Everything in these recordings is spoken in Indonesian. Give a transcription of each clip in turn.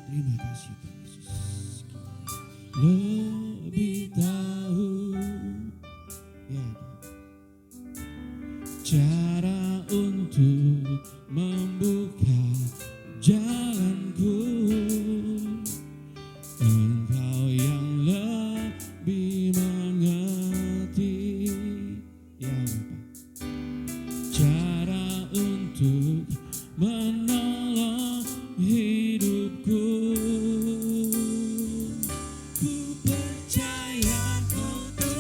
Terima kasih Tuhan Yesus. Lebih tahu ya cara untuk membuka jalanku. Engkau yang lebih mengerti ya Bapak, cara untuk menolong hidupku. Ku percaya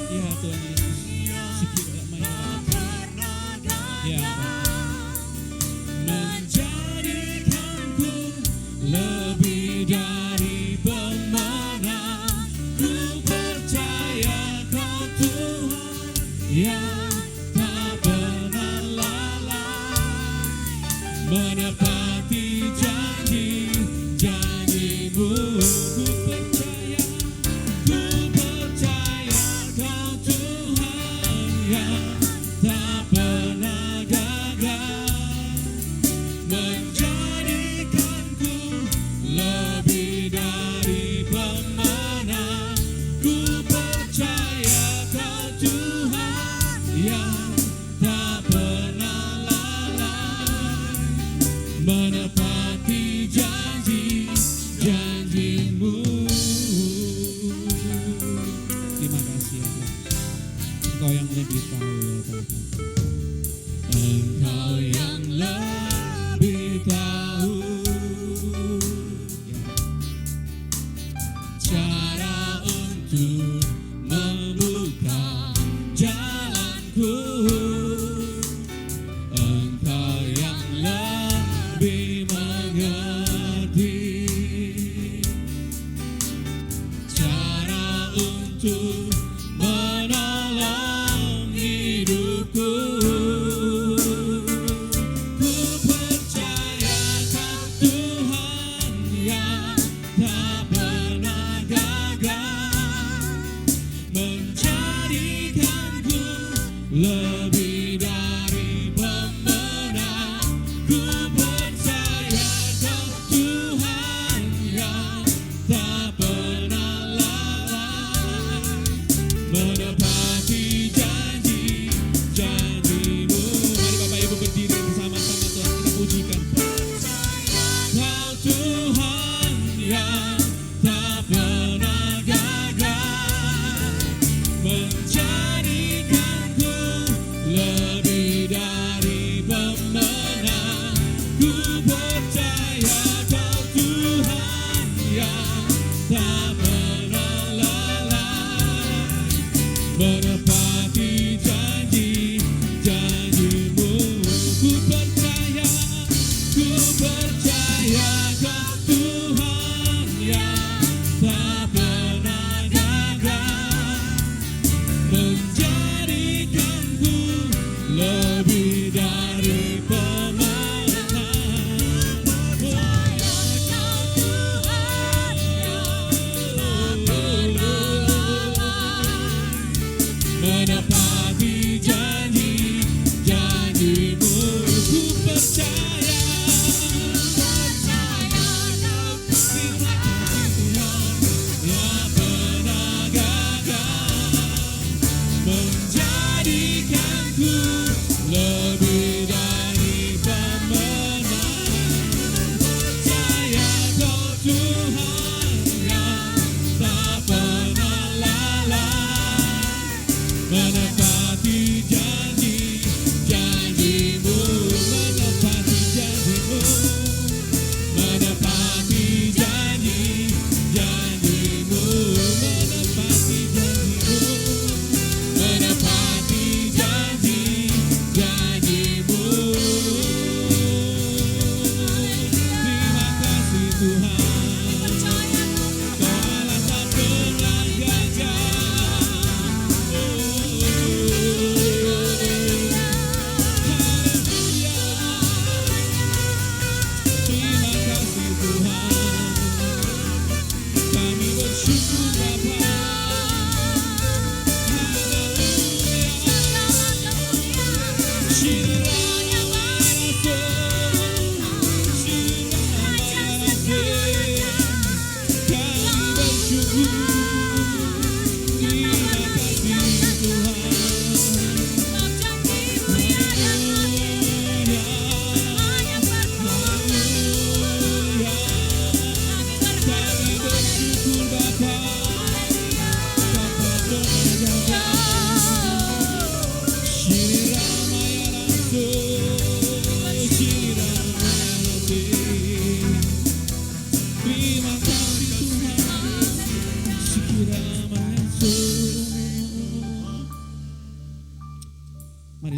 ya Tuhan Yesus. Ya menjadikanku lebih dari pemenang. Ku percaya Kau Tuhan yang tak pernah lalai, menepati janji-janji-Mu. Ku percaya Kau Tuhan yang tak pernah gagal, menjadikanku lebih dari pemenang. Ku percaya Kau Tuhan yang tak pernah lalai, menepati janji-janji-Mu. Terima kasih ya Tuhan. Engkau yang lebih tahu ya Bapak. Engkau yang lebih tahu ya, cara untuk membuka jalanku. Engkau yang lebih mengerti cara untuk menolong hidupku. Ku percaya Kau Tuhan yang tak pernah gagal, menjadikanku lebih dari pemenang. Ku percaya Kau Tuhan yang tak pernah lalai, menepati janji-janji-Mu. Mari Bapak Ibu berdiri bersama-sama Tuhan kita pujikan. Kau Tuhan yang tak pernah gagal, menjadikanku lebih dari pemenang. Ku percaya Kau Tuhan yang tak pernah lalai, menepati janji-janji-Mu. Ku percaya Kau Tuhan yang tak pernah gagal, menjadikanku lebih dari pemenang. Percaya Kau Tuhan yang tak pernah lalai, menepati janji-janji-Mu. Ku percaya Kau Tuhan yang pernah gagal, menjadikanku lebih dari pemenang. Percaya Kau Tuhan yang tak pernah lalai, menepati janji-janji-Mu, menepati janji-Mu, menepati janji-janji-Mu, menepati janji-Mu, menepati janji-janji-Mu. Terima kasih Tuhan.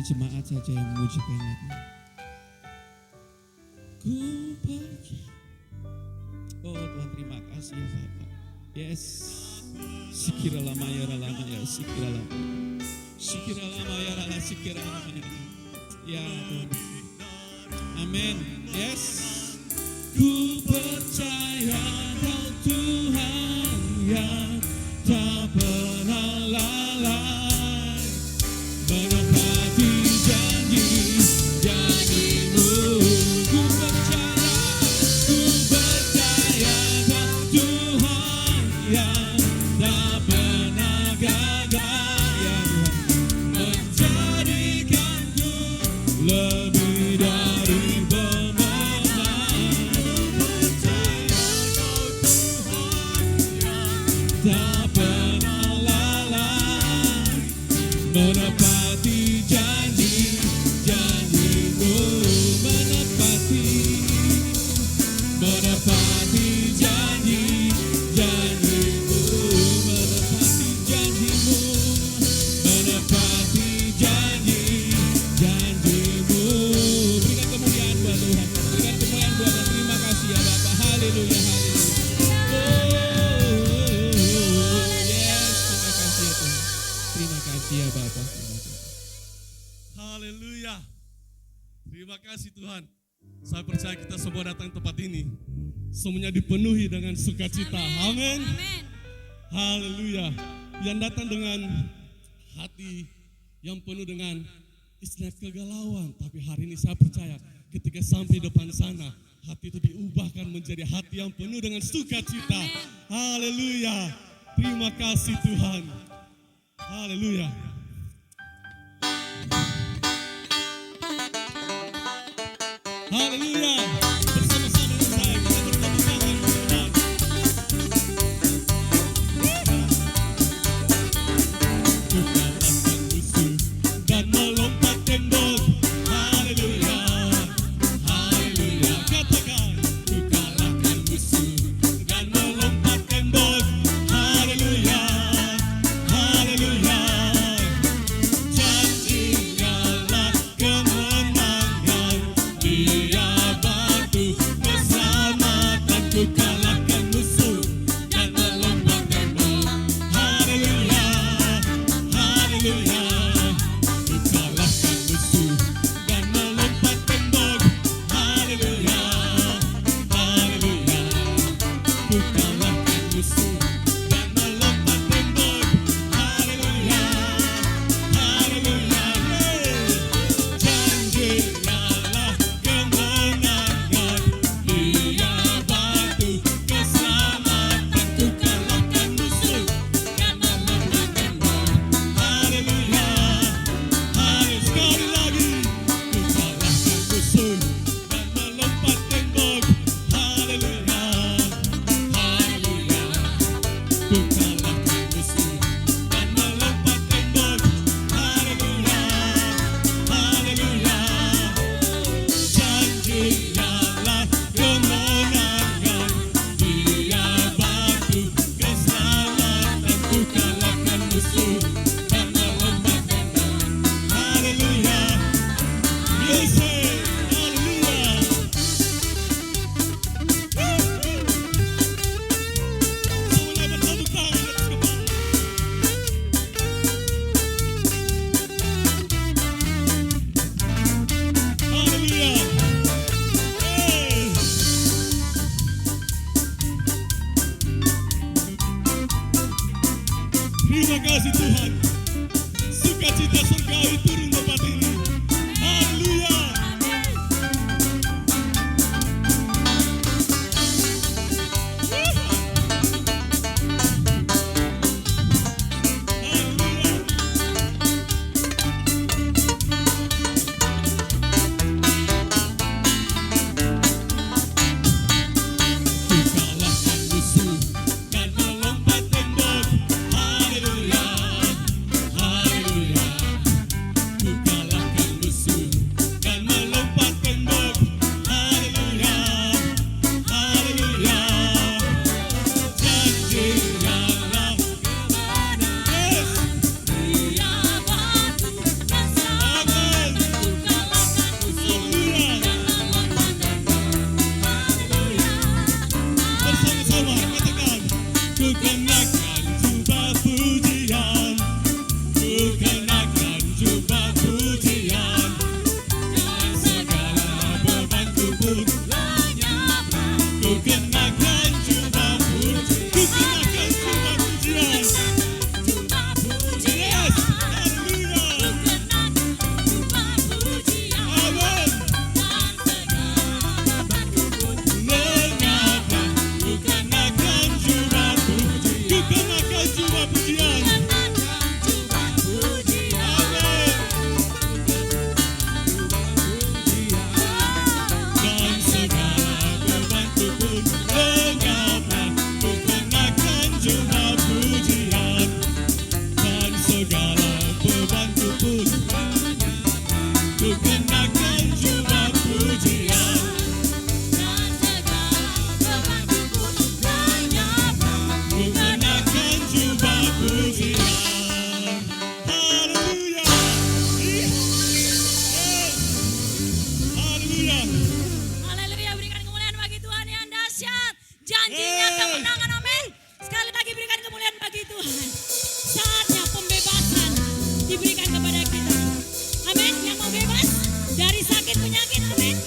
jemaat saja yang memuji kehadiran. Ku percaya. Oh Tuhan, terima kasih ya Bapak. Yes. Sikira lama ya lama ya sikira lama. Sikira lama ya lama sikira lama ya. Ya Tuhan. Amin. Yes. Ku percaya Kau Tuhan yang tak pernah lalai, menepati janji-janji-Mu. Ku percaya Kau Tuhan yang tak pernah gagal, ya Tuhan, menjadikanku lebih dari pemenang. Tak pernah lalai, menepati janji-janji-Mu, menepati janji-janji-Mu, menepati janji-Mu, menepati janji-janji-Mu. Berikan kemuliaan buat Tuhan, berikan kemuliaan buat Tuhan. Terima kasih ya Bapak. Haleluya, haleluya. Terima kasih ya Bapak. Haleluya. Terima kasih Tuhan. Saya percaya kita semua datang tempat ini, semuanya dipenuhi dengan sukacita. Amin. Haleluya. Yang datang dengan hati yang penuh dengan istilah kegalauan. Tapi hari ini saya percaya ketika sampai depan sana, hati itu diubahkan menjadi hati yang penuh dengan sukacita. Haleluya. Terima kasih Tuhan. Haleluya. Haleluya. Bersama-sama dengan saya kita bertepuk tangan Tuhan. Ku kalahkan musuh dan melompat tembok. Haleluya. Haleluya. Katakan, ku kalahkan musuh dan melompat tembok. Haleluya. Haleluya. Janjinya lah kemenangan, Dia bantu keselamatan. Ku kalahkan musuh dan melompat tembok. Haleluya. Haleluya. Ku kalahkan musuh dan melompat tembok. Haleluya. Haleluya. Ku kalahkan musuh dan melompat tembok. Haleluya. Haleluya. Janjinya lah kemenangan, Dia bantu keselamatan. Ku kalahkan musuh dan melompat tembok. Haleluya. Haleluya. Sekali lagi. Ku kalahkan musuh dan melompat tembok. Haleluya. Haleluya. Ku kalahkan musuh dan melompat tembok. Haleluya. Haleluya. Janjinya lah kemenangan, Dia bantu keselamatan. Ku kalahkan musuh dan melompat tembok. Haleluya. Yes, haleluya. Semuanya bertepuk tangan atas kepala. Haleluya. Terima kasih Tuhan. Sukacita surgawi turun tempat ini. Haleluya. Haleluya. Ku kalahkan musuh dan melompat tembok. Haleluya. Haleluya. sama-sama katakan, ku kenakan jubah pujian, ku kenakan jubah pujian, dan segala bebanku pun lenyaplah. Ku kenakan jubah pujian, ku kenakan jubah pujian. Yes, haleluya. Amin. Lenyaplah. Ku kenakan jubah pujian, ku kenakan jubah pujian. Amin. Dan segala bebanku pun lenyaplah. Ku kenakan jubah pujian, dan segala bebanku pun ku kenakan jubah pujian. Ku kenakan jubah pujian. Haleluya. Haleluya. Haleluya, berikan kemuliaan bagi Tuhan yang dahsyat. Janjinya kemenangan, amin. Sekali lagi berikan kemuliaan bagi Tuhan. Saatnya pembebasan diberikan kepada kita. Amin. Yang mau bebas dari sakit penyakit, amin.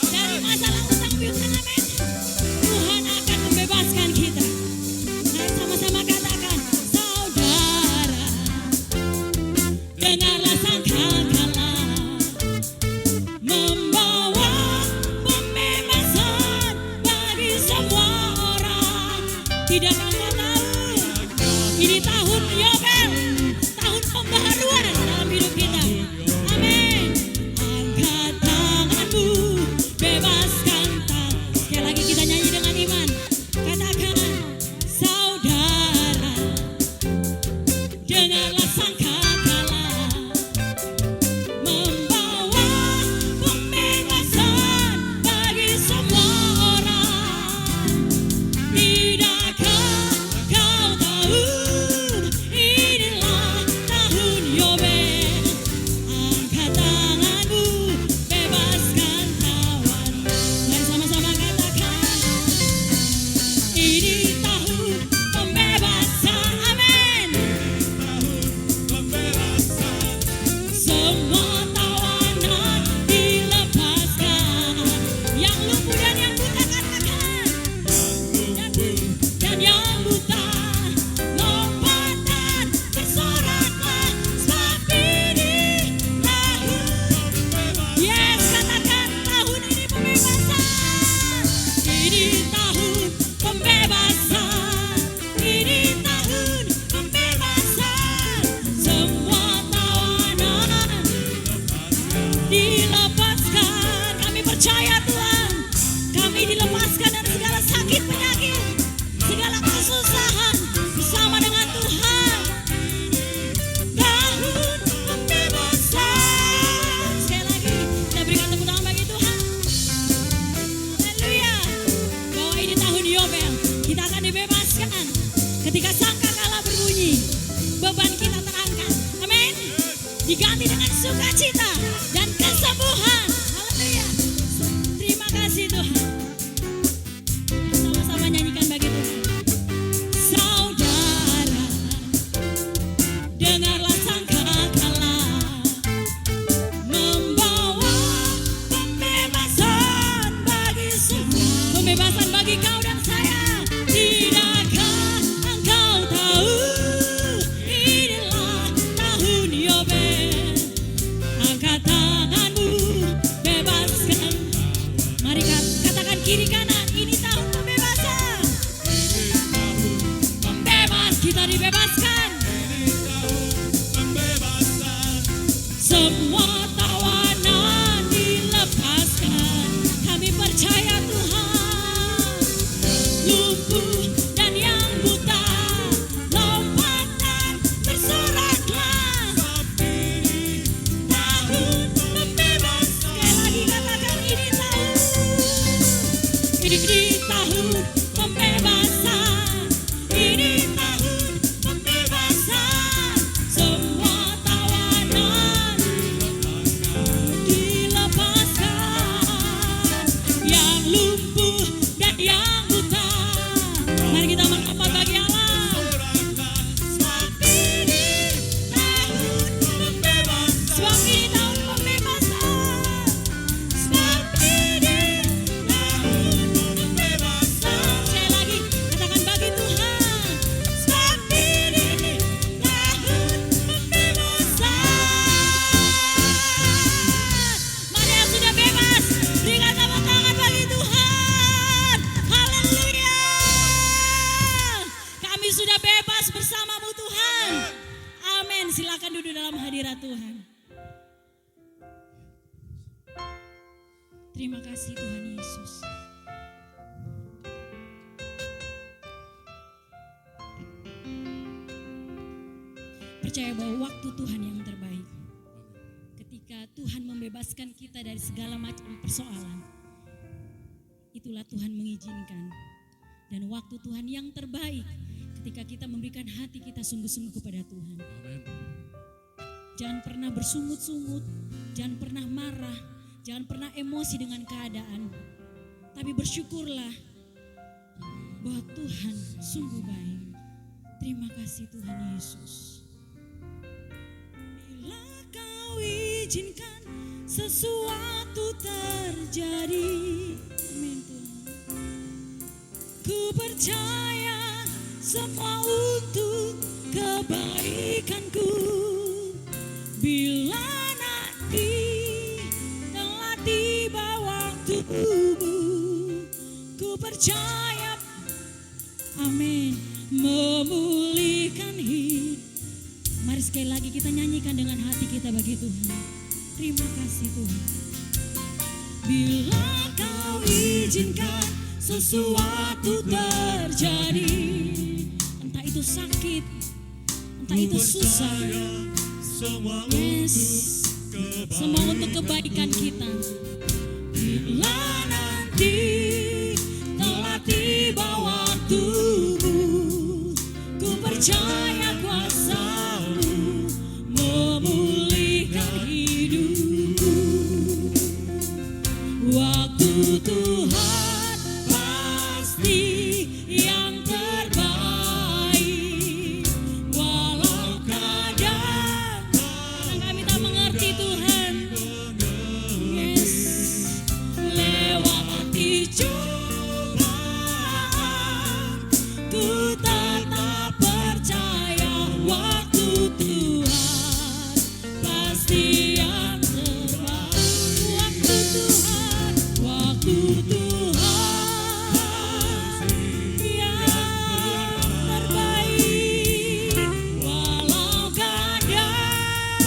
Dari masalah utang piutang, amin. Tuhan akan membebaskan kita. Mari sama-sama katakan, saudara, dengarlah sangkakala membawa pembebasan bagi semua orang. Tidakkah engkau tahu ini tahun Yobel, tahun pembaharuan dalam hidup kita. Amin. Angkat tanganmu, bebaskan tangan. Sekali lagi kita nyanyi dengan iman. Katakan, saudara, dengarlah sangkakala membawa pembebasan bagi semua orang. Tidakkah kau tahu inilah tahun Yobel? Angkat tanganmu, bebaskan tawan. Mari sama-sama katakan, ini tahun pembebasan, amin. Pembebasan. Semua tawanan dilepaskan. Yang lumpuh dan yang buta katakan, dan yang buta lompatan bersoraklah, sebab ini tahun. Yes, katakan tahun ini pembebasan. Ini tahun pembebasan. Ini tahun pembebasan. Semua tawanan dilepaskan. Kami percaya Tuhan, kami dilepaskan dari segala sakit penyakit, segala kesusahan bersama dengan Tuhan. Tahun pembebasan. Sekali lagi kita berikan tepuk tangan bagi Tuhan. Haleluya. Bahwa ini tahun Yobel, kita akan dibebaskan. Ketika sangkakala berbunyi, beban kita terangkat. Amin. Diganti dengan sukacita dan kesembuhan. Haleluya. Terima kasih Tuhan. Sama-sama nyanyikan bagi Tuhan. Saudara, dengarlah sangkakala membawa pembebasan bagi semua. Pembebasan bagi kau dan saya. Tidakkah engkau tahu inilah tahun Yobel? Angkat tanganmu, bebaskan. Mari katakan kiri kanan, ini tahun pembebasan. Bebas, kita dibebaskan. Pembebasan. Semua tawanan dilepaskan. Kami percaya Tuhan. Lumpuh dan yang buta lompatan bersoraklah. Tahun pembebasan. Sekali lagi katakan ini tahun. Ini tahun pembebasan. Ini tahun pembebasan. Semua tawanan dilepaskan. Yang lumpuh dan yang buta rindu di dalam hadirat Tuhan. Terima kasih Tuhan Yesus. Percaya bahwa waktu Tuhan yang terbaik. Ketika Tuhan membebaskan kita dari segala macam persoalan, itulah Tuhan mengizinkan. Dan waktu Tuhan yang terbaik ketika kita memberikan hati kita sungguh-sungguh kepada Tuhan. Amin. Jangan pernah bersungut-sungut, jangan pernah marah, jangan pernah emosi dengan keadaan. Tapi bersyukurlah bahwa Tuhan sungguh baik. Terima kasih Tuhan Yesus. Bila kau izinkan sesuatu terjadi, amin Tuhan. Ku percaya semua untuk kebaikanku. Bila nanti telah tiba waktumu, ku percaya, amin, memulihkan hidup. Mari sekali lagi kita nyanyikan dengan hati kita bagi Tuhan. Terima kasih Tuhan. Bila kau izinkan sesuatu terjadi, entah itu sakit, entah itu susah, yes, semua untuk kebaikan kita. Bila nanti telah tiba waktumu, ku percaya kuasa-Mu memulihkan hidupku. Waktu Tuhan pasti yang terbaik. Walau kadang kami tak mengerti Tuhan, yes, lewati cobaan, ku tetap percaya waktu Tuhan pasti yang terbaik. Waktu Tuhan, waktu Tuhan yang terbaik. Walau kadang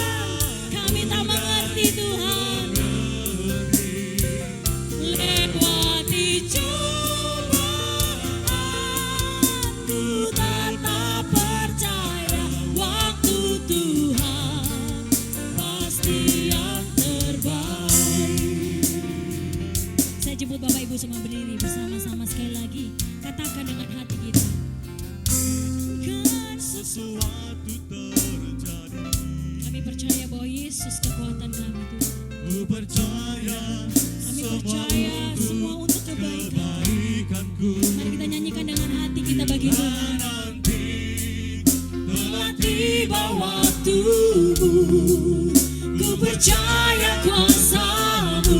kami tak mengerti Tuhan, lewati cobaan, ku tetap percaya waktu Tuhan pasti yang terbaik. Saya jemput Bapak Ibu semua berdiri bersama-sama sekali lagi. Katakan dengan hati kita. Kan Sesuatu terjadi. kami percaya bahwa Yesus kekuatan kami Tuhan. Ku percaya Kami percaya semua untuk kebaikan. kebaikanku. Mari kita nyanyikan dengan hati kita bagi Tuhan. Nanti Telah tiba waktumu, ku percaya kuasa-Mu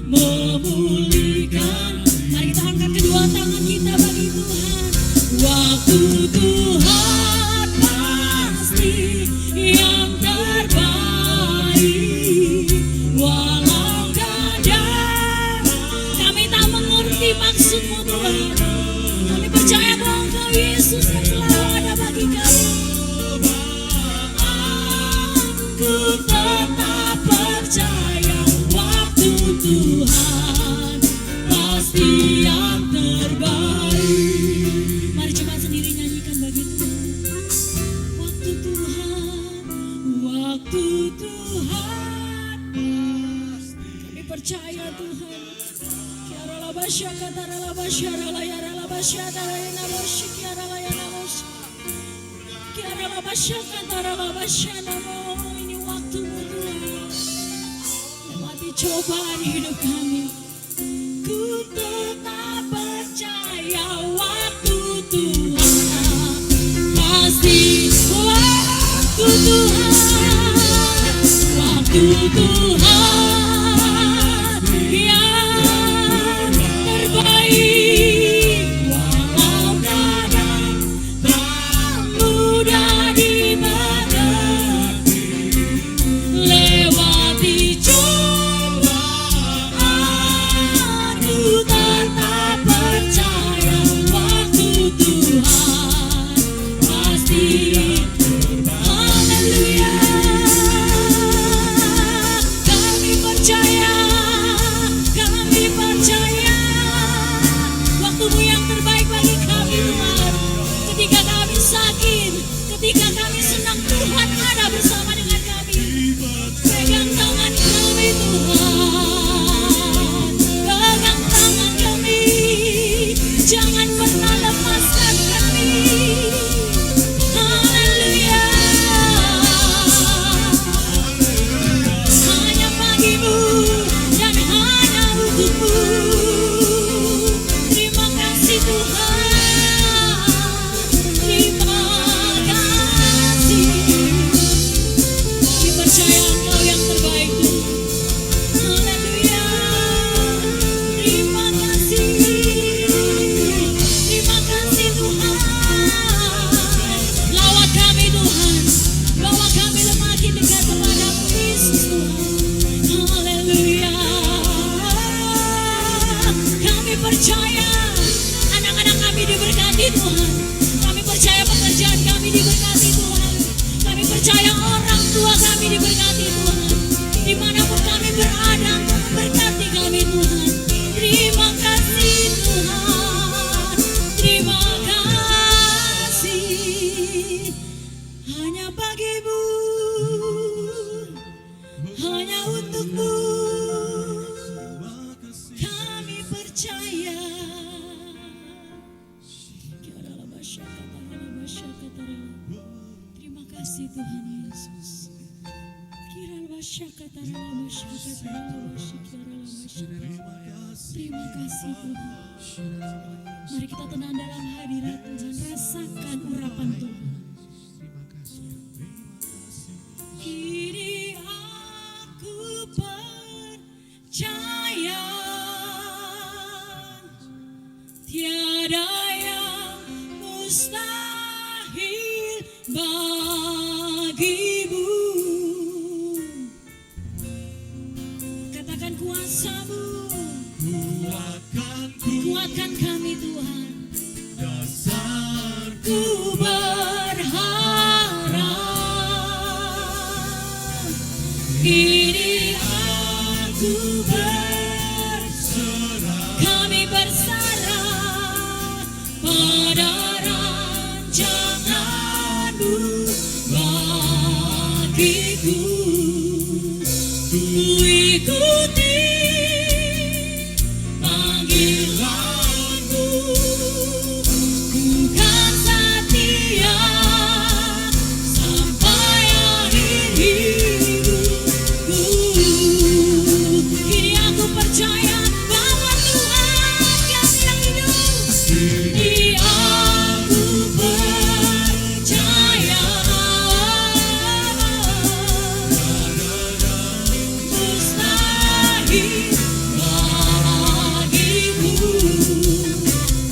memulihkan. Mari kita angkat kedua tangan kita bagi Tuhan. Waktu Tuhan pasti yang terbaik. Walau kadang kami tak mengerti maksud-Mu Tuhan, kami percaya bahwa Engkau Yesus yang selalu ada bagi kami. Aku tetap percaya waktu Tuhan pasti yang terbaik. Mari coba sendiri nyanyikan bagi Tuhan. Waktu Tuhan, waktu Tuhan pasti. Kami percaya Tuhan. Kiara basya katara la basya la yara la basya tara na basya kiara la yana basya. Kiara la basya katara la basya namo. Ini waktumu Tuhan. Lewati cobaan hidup kami, ku tetap percaya waktu Tuhan pasti. Waktu Tuhan, waktu Tuhan yang terbaik. Walau kadang tak mudah dimengerti, lewati cobaan, ku tetap percaya waktu Tuhan pasti. Haleluya. telah lepaskan kami. Haleluya. Hanya bagimu dan hanya untukmu. Terima kasih Tuhan. Terima kasih. Dipercaya Engkau yang terbaik Tuhan. Haleluya. Terima kasih. Terima kasih Tuhan. Lawat kami Tuhan. Bawa kami lemakin dekat kepadamu Yesus Tuhan. Haleluya. Kami percaya anak-anak kami diberkati Tuhan. Kami percaya pekerjaan kami diberkati Tuhan. Kami percaya orang tua kami diberkati Tuhan. Dimanapun kami berada, berkati kami Tuhan. Terima kasih Tuhan. Terima kasih. Hanya bagimu, hanya untukmu. Kami percaya. Terima kasih Tuhan Yesus. Terima kasih Tuhan. Mari kita tenang dalam hadirat Tuhan. Rasakan urapan Tuhan. Kini aku percaya tiada yang mustahil bagimu. Katakan kuasa-Mu. Kuatkan kami Tuhan. Ku berharap kini aku berserah. Kami berserah pada rancangan-Mu bagiku. Ku ikuti panggilan-Mu. Ku kan setia sampai akhir hidupku. Kini aku percaya bahwa Tuhan kami yang hidup. Kini aku percaya mustahil bagimu.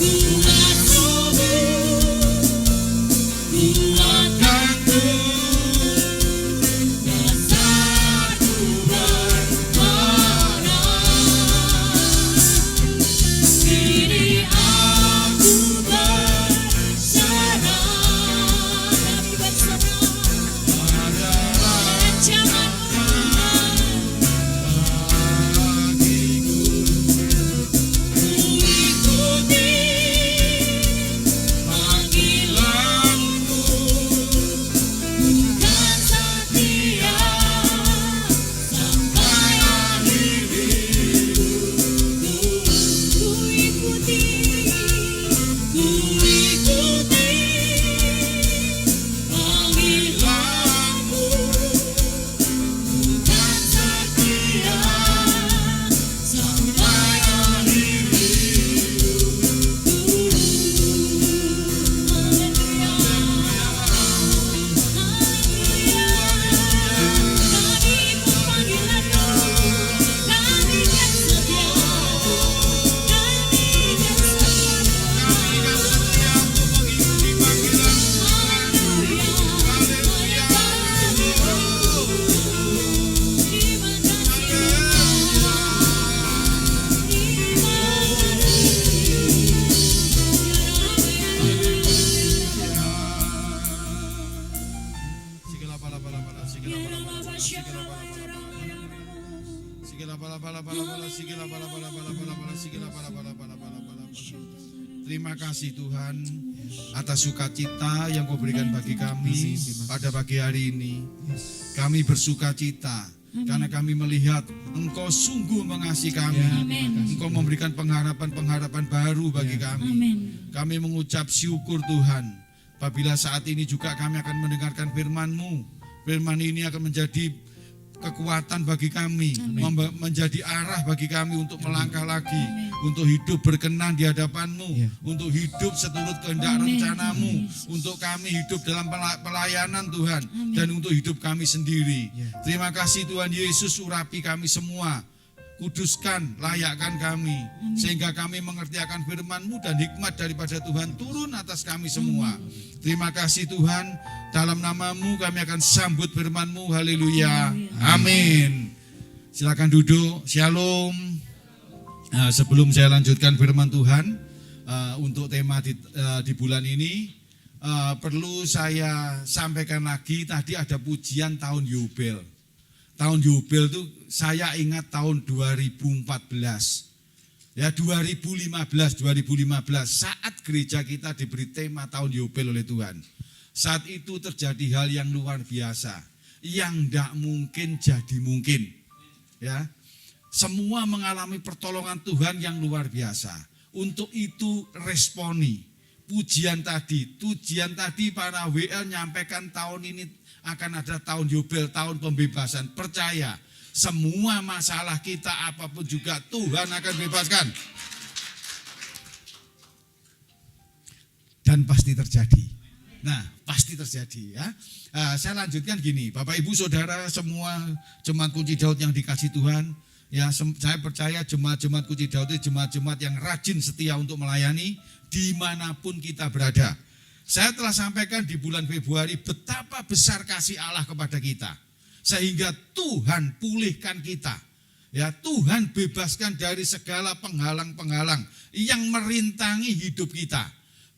Kuasa-Mu, kuatkanku, dasarku berharap. Kini aku berserah. Kami berserah pada rancangan-Mu. Ku ikuti panggilan-Mu. Bukan setia sampai akhir hidupku. Ku ikuti panggilan-Mu. Bukan setia sampai akhir hidupku. Haleluya. Haleluya. Kami ikut panggilan-Mu. Kami kan setia. Kami kan setia. Haleluya. Hanya bagimu. Terima Terima kasih Tuhan atas sukacita yang Kau berikan bagi kami pada pagi hari ini. Kami bersukacita karena kami melihat Engkau sungguh mengasihi kami. Amin. Engkau memberikan pengharapan-pengharapan baru bagi kami. Amin. Kami mengucap syukur Tuhan. Apabila saat ini juga kami akan mendengarkan firman-Mu. Firman ini akan menjadi kekuatan bagi kami, menjadi arah bagi kami untuk melangkah lagi, untuk hidup berkenan di hadapan-Mu, untuk hidup seturut kehendak rencana-Mu, untuk kami hidup dalam pelayanan Tuhan, dan untuk hidup kami sendiri. Terima kasih Tuhan Yesus, urapi kami semua, kuduskan, layakkan kami, sehingga kami mengerti akan firman-Mu dan hikmat daripada Tuhan turun atas kami semua. Terima kasih Tuhan, dalam nama-Mu kami akan sambut firman-Mu, haleluya, amin. Silakan duduk, shalom. Sebelum saya lanjutkan firman Tuhan, untuk tema di bulan ini, perlu saya sampaikan lagi, tadi ada pujian tahun Yubel. Tahun Yubel itu saya ingat tahun 2014. Ya 2015 saat gereja kita diberi tema tahun Yubel oleh Tuhan. Saat itu terjadi hal yang luar biasa, yang tidak mungkin jadi mungkin. Ya, semua mengalami pertolongan Tuhan yang luar biasa. Untuk itu responi pujian tadi para WL nyampaikan tahun ini akan ada tahun Yubel, tahun pembebasan. Percaya, semua masalah kita apapun juga Tuhan akan bebaskan. Dan pasti terjadi. Nah, pasti terjadi ya. Saya lanjutkan gini, Bapak Ibu Saudara semua jemaat kunci Daud yang dikasih Tuhan. Ya, saya percaya jemaat-jemaat kunci Daud itu jemaat-jemaat yang rajin setia untuk melayani dimanapun kita berada. Saya telah sampaikan di bulan Februari betapa besar kasih Allah kepada kita. Sehingga Tuhan pulihkan kita. Ya, Tuhan bebaskan dari segala penghalang-penghalang yang merintangi hidup kita.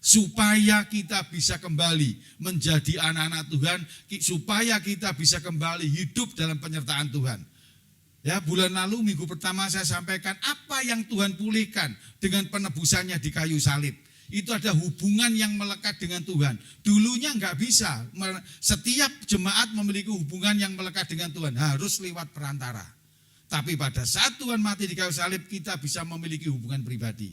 Supaya kita bisa kembali menjadi anak-anak Tuhan. Supaya kita bisa kembali hidup dalam penyertaan Tuhan. Ya, bulan lalu minggu pertama saya sampaikan apa yang Tuhan pulihkan dengan penebusannya di kayu salib. Itu ada hubungan yang melekat dengan Tuhan. Dulunya enggak bisa. Setiap jemaat memiliki hubungan yang melekat dengan Tuhan. Harus lewat perantara. Tapi pada saat Tuhan mati di kayu salib, kita bisa memiliki hubungan pribadi.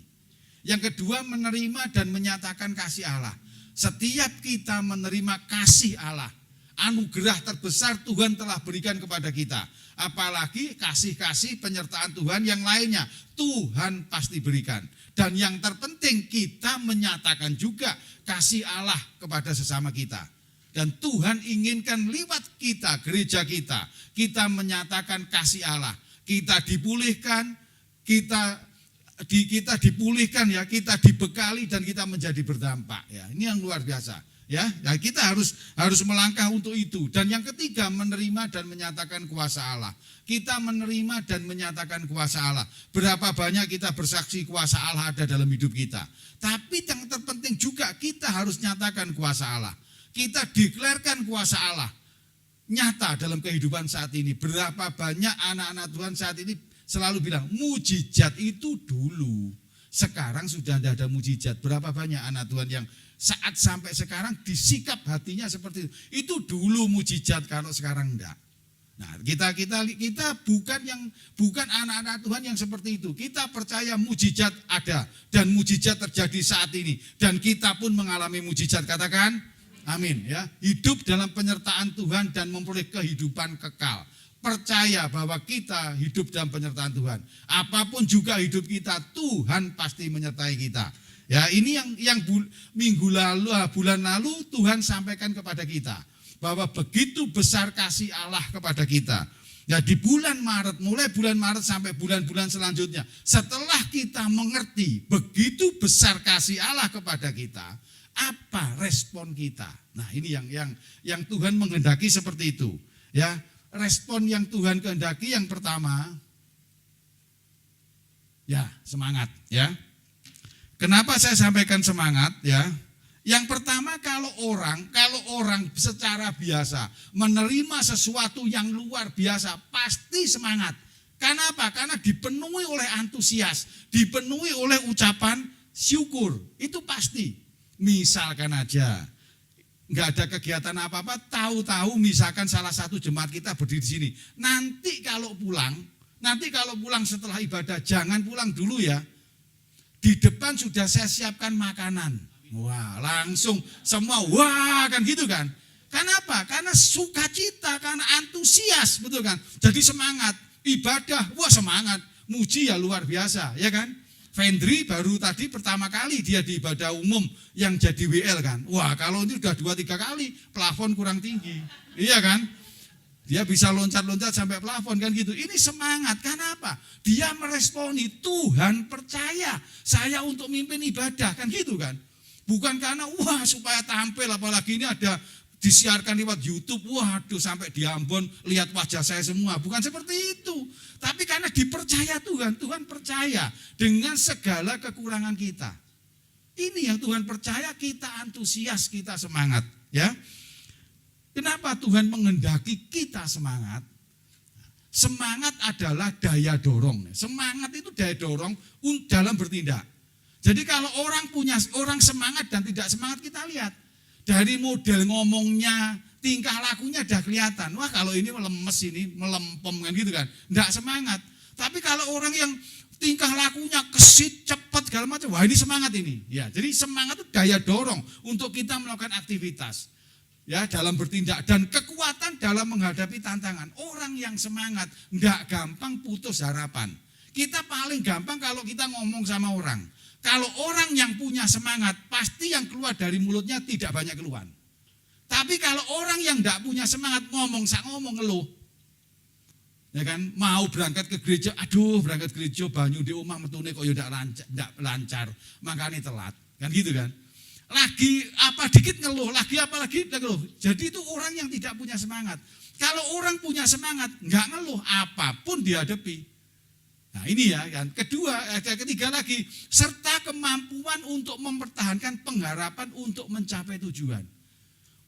Yang kedua, menerima dan menyatakan kasih Allah. Setiap kita menerima kasih Allah, anugerah terbesar Tuhan telah berikan kepada kita. Apalagi kasih-kasih penyertaan Tuhan yang lainnya, Tuhan pasti berikan. Dan yang terpenting kita menyatakan juga kasih Allah kepada sesama kita. Dan Tuhan inginkan lewat kita, gereja kita menyatakan kasih Allah. Kita dipulihkan, kita dipulihkan ya, kita dibekali dan kita menjadi berdampak ya. Ini yang luar biasa. Ya, kita harus melangkah untuk itu. Dan yang ketiga, menerima dan menyatakan kuasa Allah. Kita menerima dan menyatakan kuasa Allah. Berapa banyak kita bersaksi kuasa Allah ada dalam hidup kita. Tapi yang terpenting juga kita harus nyatakan kuasa Allah. Kita deklarkan kuasa Allah nyata dalam kehidupan saat ini. Berapa banyak anak-anak Tuhan saat ini selalu bilang mujizat itu dulu. Sekarang sudah tidak ada mujizat. Berapa banyak anak Tuhan yang saat sampai sekarang disikap hatinya seperti itu. Itu dulu mujizat, kalau sekarang enggak. Nah, kita bukan anak-anak Tuhan yang seperti itu. Kita percaya mujizat ada dan mujizat terjadi saat ini dan kita pun mengalami mujizat. Katakan amin ya. Hidup dalam penyertaan Tuhan dan memperoleh kehidupan kekal. Percaya bahwa kita hidup dalam penyertaan Tuhan. Apapun juga hidup kita, Tuhan pasti menyertai kita. Ya, ini yang bulan lalu Tuhan sampaikan kepada kita. Bahwa begitu besar kasih Allah kepada kita. Ya, di bulan Maret, mulai bulan Maret sampai bulan-bulan selanjutnya. Setelah kita mengerti begitu besar kasih Allah kepada kita, apa respon kita? Nah, ini yang Tuhan menghendaki seperti itu. Ya, respon yang Tuhan kehendaki yang pertama, ya semangat ya. Kenapa saya sampaikan semangat ya? Yang pertama kalau orang secara biasa menerima sesuatu yang luar biasa pasti semangat. Karena apa? Karena dipenuhi oleh antusias, dipenuhi oleh ucapan syukur. Itu pasti. Misalkan aja nggak ada kegiatan apa-apa, tahu-tahu misalkan salah satu jemaat kita berdiri di sini. Nanti kalau pulang setelah ibadah, jangan pulang dulu ya. Di depan sudah saya siapkan makanan. Wah, langsung semua wah kan gitu kan. Kenapa? Karena sukacita, karena antusias, betul kan? Jadi semangat, ibadah, wah semangat, muji ya luar biasa, ya kan? Vendri baru tadi pertama kali dia di ibadah umum yang jadi WL kan. Wah kalau ini udah 2-3 kali, plafon kurang tinggi. Iya kan? Dia bisa loncat-loncat sampai plafon kan gitu. Ini semangat, kenapa? Dia meresponi, Tuhan percaya saya untuk mimpin ibadah kan gitu kan. Bukan karena wah supaya tampil, apalagi ini ada disiarkan lewat YouTube, waduh sampai di Ambon lihat wajah saya semua. Bukan seperti itu. Tapi karena dipercaya Tuhan, Tuhan percaya dengan segala kekurangan kita. Ini yang Tuhan percaya, kita antusias, kita semangat. Ya. Kenapa Tuhan menghendaki kita semangat? Semangat adalah daya dorong. Semangat itu daya dorong dalam bertindak. Jadi kalau orang semangat dan tidak semangat, kita lihat. Dari model ngomongnya, tingkah lakunya udah kelihatan. Wah kalau ini lemes, ini melempem kan gitu kan. Enggak semangat. Tapi kalau orang yang tingkah lakunya kesit, cepat, segala macam, wah ini semangat ini. Ya, jadi semangat itu daya dorong untuk kita melakukan aktivitas. Ya, dalam bertindak dan kekuatan dalam menghadapi tantangan. Orang yang semangat enggak gampang putus harapan. Kita paling gampang kalau kita ngomong sama orang. Kalau orang yang punya semangat, pasti yang keluar dari mulutnya tidak banyak keluhan. Tapi kalau orang yang tidak punya semangat, ngomong ngeluh. Ya kan, mau berangkat ke gereja, aduh berangkat ke gereja, banyu di omah metune kok tidak lancar, makanya telat. Kan gitu kan. Lagi apa dikit ngeluh, lagi apa lagi ngeluh. Jadi itu orang yang tidak punya semangat. Kalau orang punya semangat, nggak ngeluh, apapun dihadapi. Nah ini ya kan. Ketiga lagi, serta kemampuan untuk mempertahankan pengharapan untuk mencapai tujuan.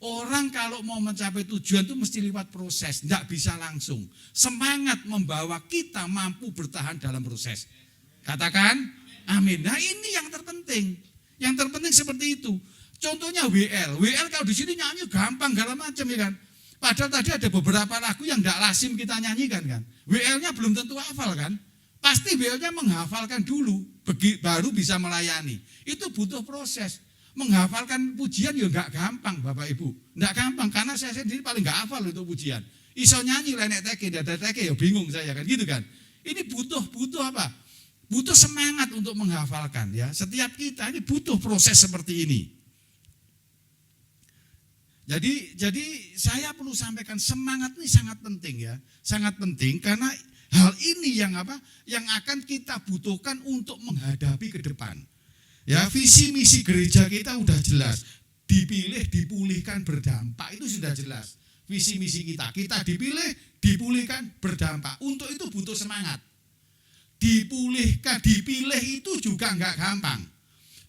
Orang kalau mau mencapai tujuan itu mesti lewat proses, tidak bisa langsung. Semangat membawa kita mampu bertahan dalam proses. Katakan amin. Nah ini yang terpenting. Yang terpenting seperti itu. Contohnya WL kalau di sini nyanyi gampang segala macam ya kan. Padahal tadi ada beberapa lagu yang tidak lazim kita nyanyikan kan. WL-nya belum tentu hafal kan. Pasti WL-nya menghafalkan dulu, baru bisa melayani. Itu butuh proses. Menghafalkan pujian ya enggak gampang Bapak Ibu. Enggak gampang, karena saya sendiri paling enggak hafal untuk pujian. Iso nyanyi lenek teke, dada teke ya bingung saya kan, gitu kan. Ini butuh apa? Butuh semangat untuk menghafalkan ya. Setiap kita ini butuh proses seperti ini. Jadi saya perlu sampaikan semangat ini sangat penting ya. Sangat penting karena hal ini yang akan kita butuhkan untuk menghadapi ke depan. Ya, visi misi gereja kita udah jelas. Dipilih, dipulihkan, berdampak, itu sudah jelas. Visi misi kita dipilih, dipulihkan, berdampak. Untuk itu butuh semangat. Dipilih itu juga enggak gampang.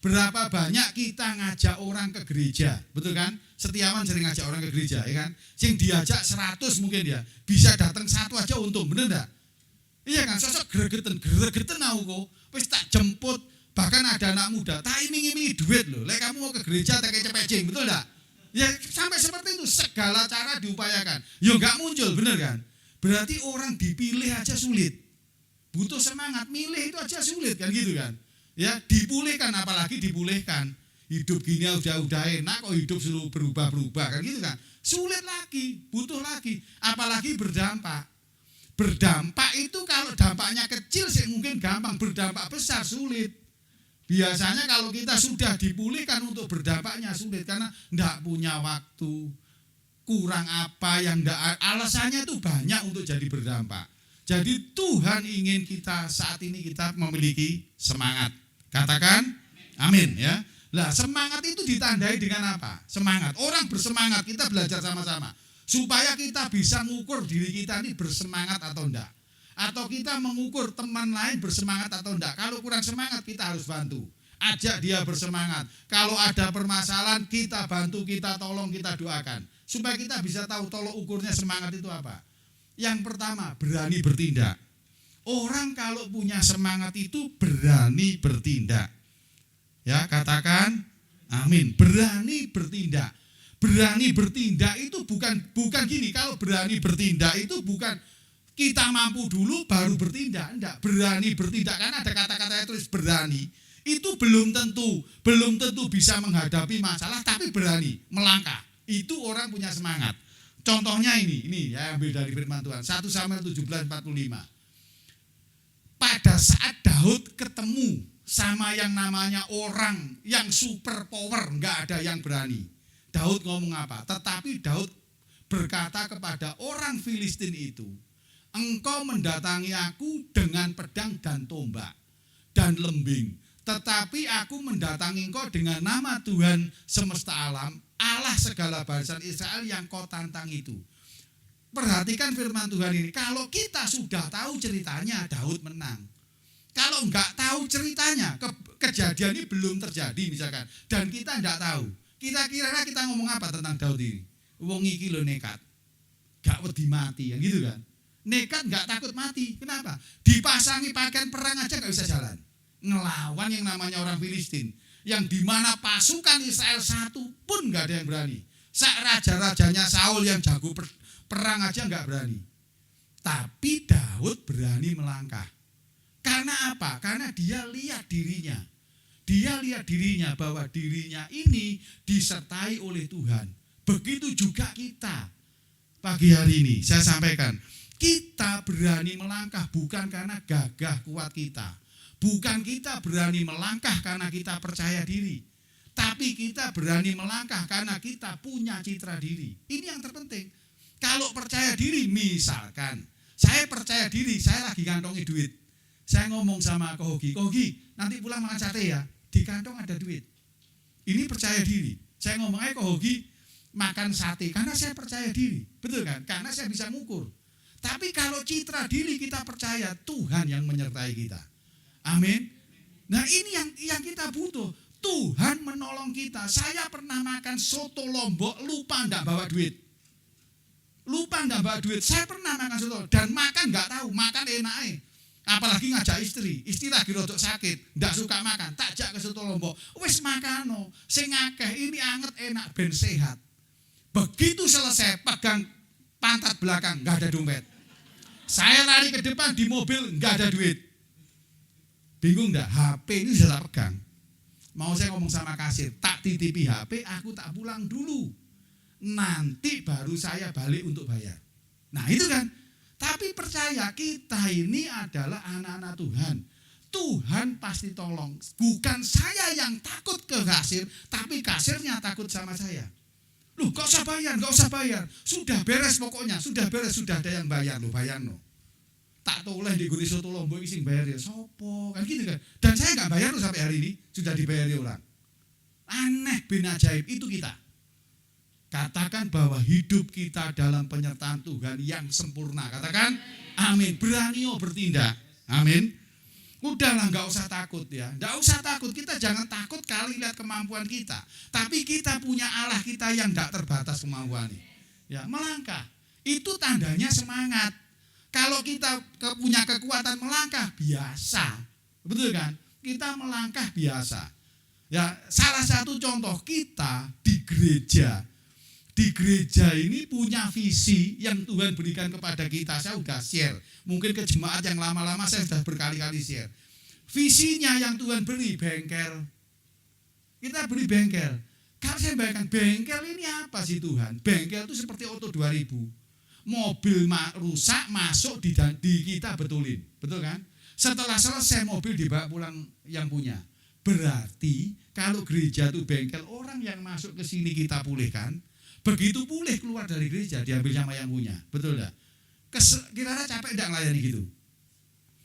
Berapa banyak kita ngajak orang ke gereja, betul kan? Setiawan sering ngajak orang ke gereja, ya kan? Sing diajak 100 mungkin ya, bisa datang 1 aja untung, bener enggak? Iya kan, sosok gregetan aku kok, wis tak jemput, bahkan ada anak muda, tak iming-imingi duit loh, lek kamu mau ke gereja tak kece-pecing, betul enggak? Ya sampai seperti itu, segala cara diupayakan, ya enggak muncul, bener kan? Berarti orang dipilih aja sulit, butuh semangat, milih itu aja sulit kan gitu kan? Ya dipulihkan, apalagi dipulihkan, hidup gini udah enak kok hidup selalu berubah-berubah kan gitu kan? Sulit lagi, butuh lagi, apalagi berdampak. Berdampak itu kalau dampaknya kecil sih mungkin gampang, berdampak besar sulit. Biasanya kalau kita sudah dipulihkan untuk berdampaknya sulit karena enggak punya waktu, kurang apa yang enggak, alasannya itu banyak untuk jadi berdampak. Jadi Tuhan ingin kita saat ini kita memiliki semangat. Katakan amin ya. Lah semangat itu ditandai dengan apa? Semangat. Orang bersemangat, kita belajar sama-sama. Supaya kita bisa mengukur diri kita ini bersemangat atau enggak. Atau kita mengukur teman lain bersemangat atau enggak. Kalau kurang semangat kita harus bantu. Ajak dia bersemangat. Kalau ada permasalahan kita bantu, kita tolong, kita doakan. Supaya kita bisa tahu tolok ukurnya semangat itu apa. Yang pertama, berani bertindak. Orang kalau punya semangat itu berani bertindak. Ya, katakan amin. Berani bertindak. Berani bertindak itu bukan gini. Kalau berani bertindak itu bukan kita mampu dulu baru bertindak. Enggak, berani bertindak karena ada kata-kata tulis berani. Itu belum tentu bisa menghadapi masalah, tapi berani melangkah. Itu orang punya semangat. Contohnya ini ya, ambil dari firman Tuhan 1 Samuel 17:45. Pada saat Daud ketemu sama yang namanya orang yang super power, enggak ada yang berani. Daud ngomong apa? Tetapi Daud berkata kepada orang Filistin itu, engkau mendatangi aku dengan pedang dan tombak dan lembing, tetapi aku mendatangi engkau dengan nama Tuhan semesta alam, Allah segala barisan Israel yang kau tantang itu. Perhatikan firman Tuhan ini. Kalau kita sudah tahu ceritanya, Daud menang. Kalau enggak tahu ceritanya, kejadian ini belum terjadi misalkan, dan kita enggak tahu, kira-kira kita ngomong apa tentang Daud ini? Wong iki lho nekat, gak wedi mati, ya gitu kan? Nekat gak takut mati. Kenapa? Dipasangi pakaian perang aja gak bisa jalan. Ngelawan yang namanya orang Filistin, yang dimana pasukan Israel satu pun gak ada yang berani. Raja-rajanya Saul yang jago perang aja nggak berani. Tapi Daud berani melangkah. Karena apa? Karena dia lihat dirinya. Dia lihat dirinya bahwa dirinya ini disertai oleh Tuhan. Begitu juga kita. Pagi hari ini saya sampaikan, kita berani melangkah bukan karena gagah kuat kita. Bukan kita berani melangkah karena kita percaya diri. Tapi kita berani melangkah karena kita punya citra diri. Ini yang terpenting. Kalau percaya diri, misalkan saya percaya diri, saya lagi kantongi duit. Saya ngomong sama Kohogi, nanti pulang makan sate ya, di kantong ada duit. Ini percaya diri. Saya ngomong aja Kohogi makan sate, karena saya percaya diri. Betul kan? Karena saya bisa mengukur. Tapi kalau citra diri kita percaya, Tuhan yang menyertai kita. Amin. Nah ini yang kita butuh. Tuhan menolong kita. Saya pernah makan soto Lombok, lupa enggak bawa duit. Saya pernah makan soto dan makan enggak tahu, makan enak. Apalagi ngajak istri lagi rodok sakit, enggak suka makan, tak jak ke soto Lombok. Wis makano, sing akeh ini anget enak ben sehat. Begitu selesai pegang pantat belakang, enggak ada dompet. Saya lari ke depan di mobil, enggak ada duit. Bingung enggak? HP ini sudah pegang. Mau saya ngomong sama kasir, tak titipi HP, aku tak pulang dulu. Nanti baru saya balik untuk bayar. Nah itu kan. Tapi percaya kita ini adalah anak-anak Tuhan. Tuhan pasti tolong. Bukan saya yang takut ke kasir, tapi kasirnya takut sama saya. Loh gak usah bayar. Sudah beres pokoknya, sudah ada yang bayar loh, bayar loh. Tak toleh di guni soto Lombok ini sing bayar ya sopo kan gitu kan. Dan saya gak bayar loh sampai hari ini, sudah dibayari orang. Aneh bin ajaib itu kita. Katakan bahwa hidup kita dalam penyertaan Tuhan yang sempurna. Katakan amin. Berani bertindak. Amin. Udahlah gak usah takut ya. Gak usah takut. Kita jangan takut kali lihat kemampuan kita. Tapi kita punya Allah kita yang gak terbatas kemampuannya. Ya, melangkah. Itu tandanya semangat. Kalau kita punya kekuatan melangkah biasa. Betul kan? Kita melangkah biasa. Ya, salah satu contoh kita di gereja. Di gereja ini punya visi yang Tuhan berikan kepada kita. Saya sudah share. Mungkin ke jemaat yang lama-lama saya sudah berkali-kali share. Visinya yang Tuhan beri, bengkel. Kita beri bengkel. Kalau saya bayangkan, bengkel ini apa sih Tuhan? Bengkel itu seperti Auto 2000. Mobil rusak, masuk di kita betulin. Betul kan? Setelah selesai mobil dibawa pulang yang punya. Berarti kalau gereja itu bengkel, orang yang masuk ke sini kita pulihkan. Begitu pulih keluar dari gereja, diambil sama yang punya. Betul enggak? Kira-kira capek enggak melayani gitu?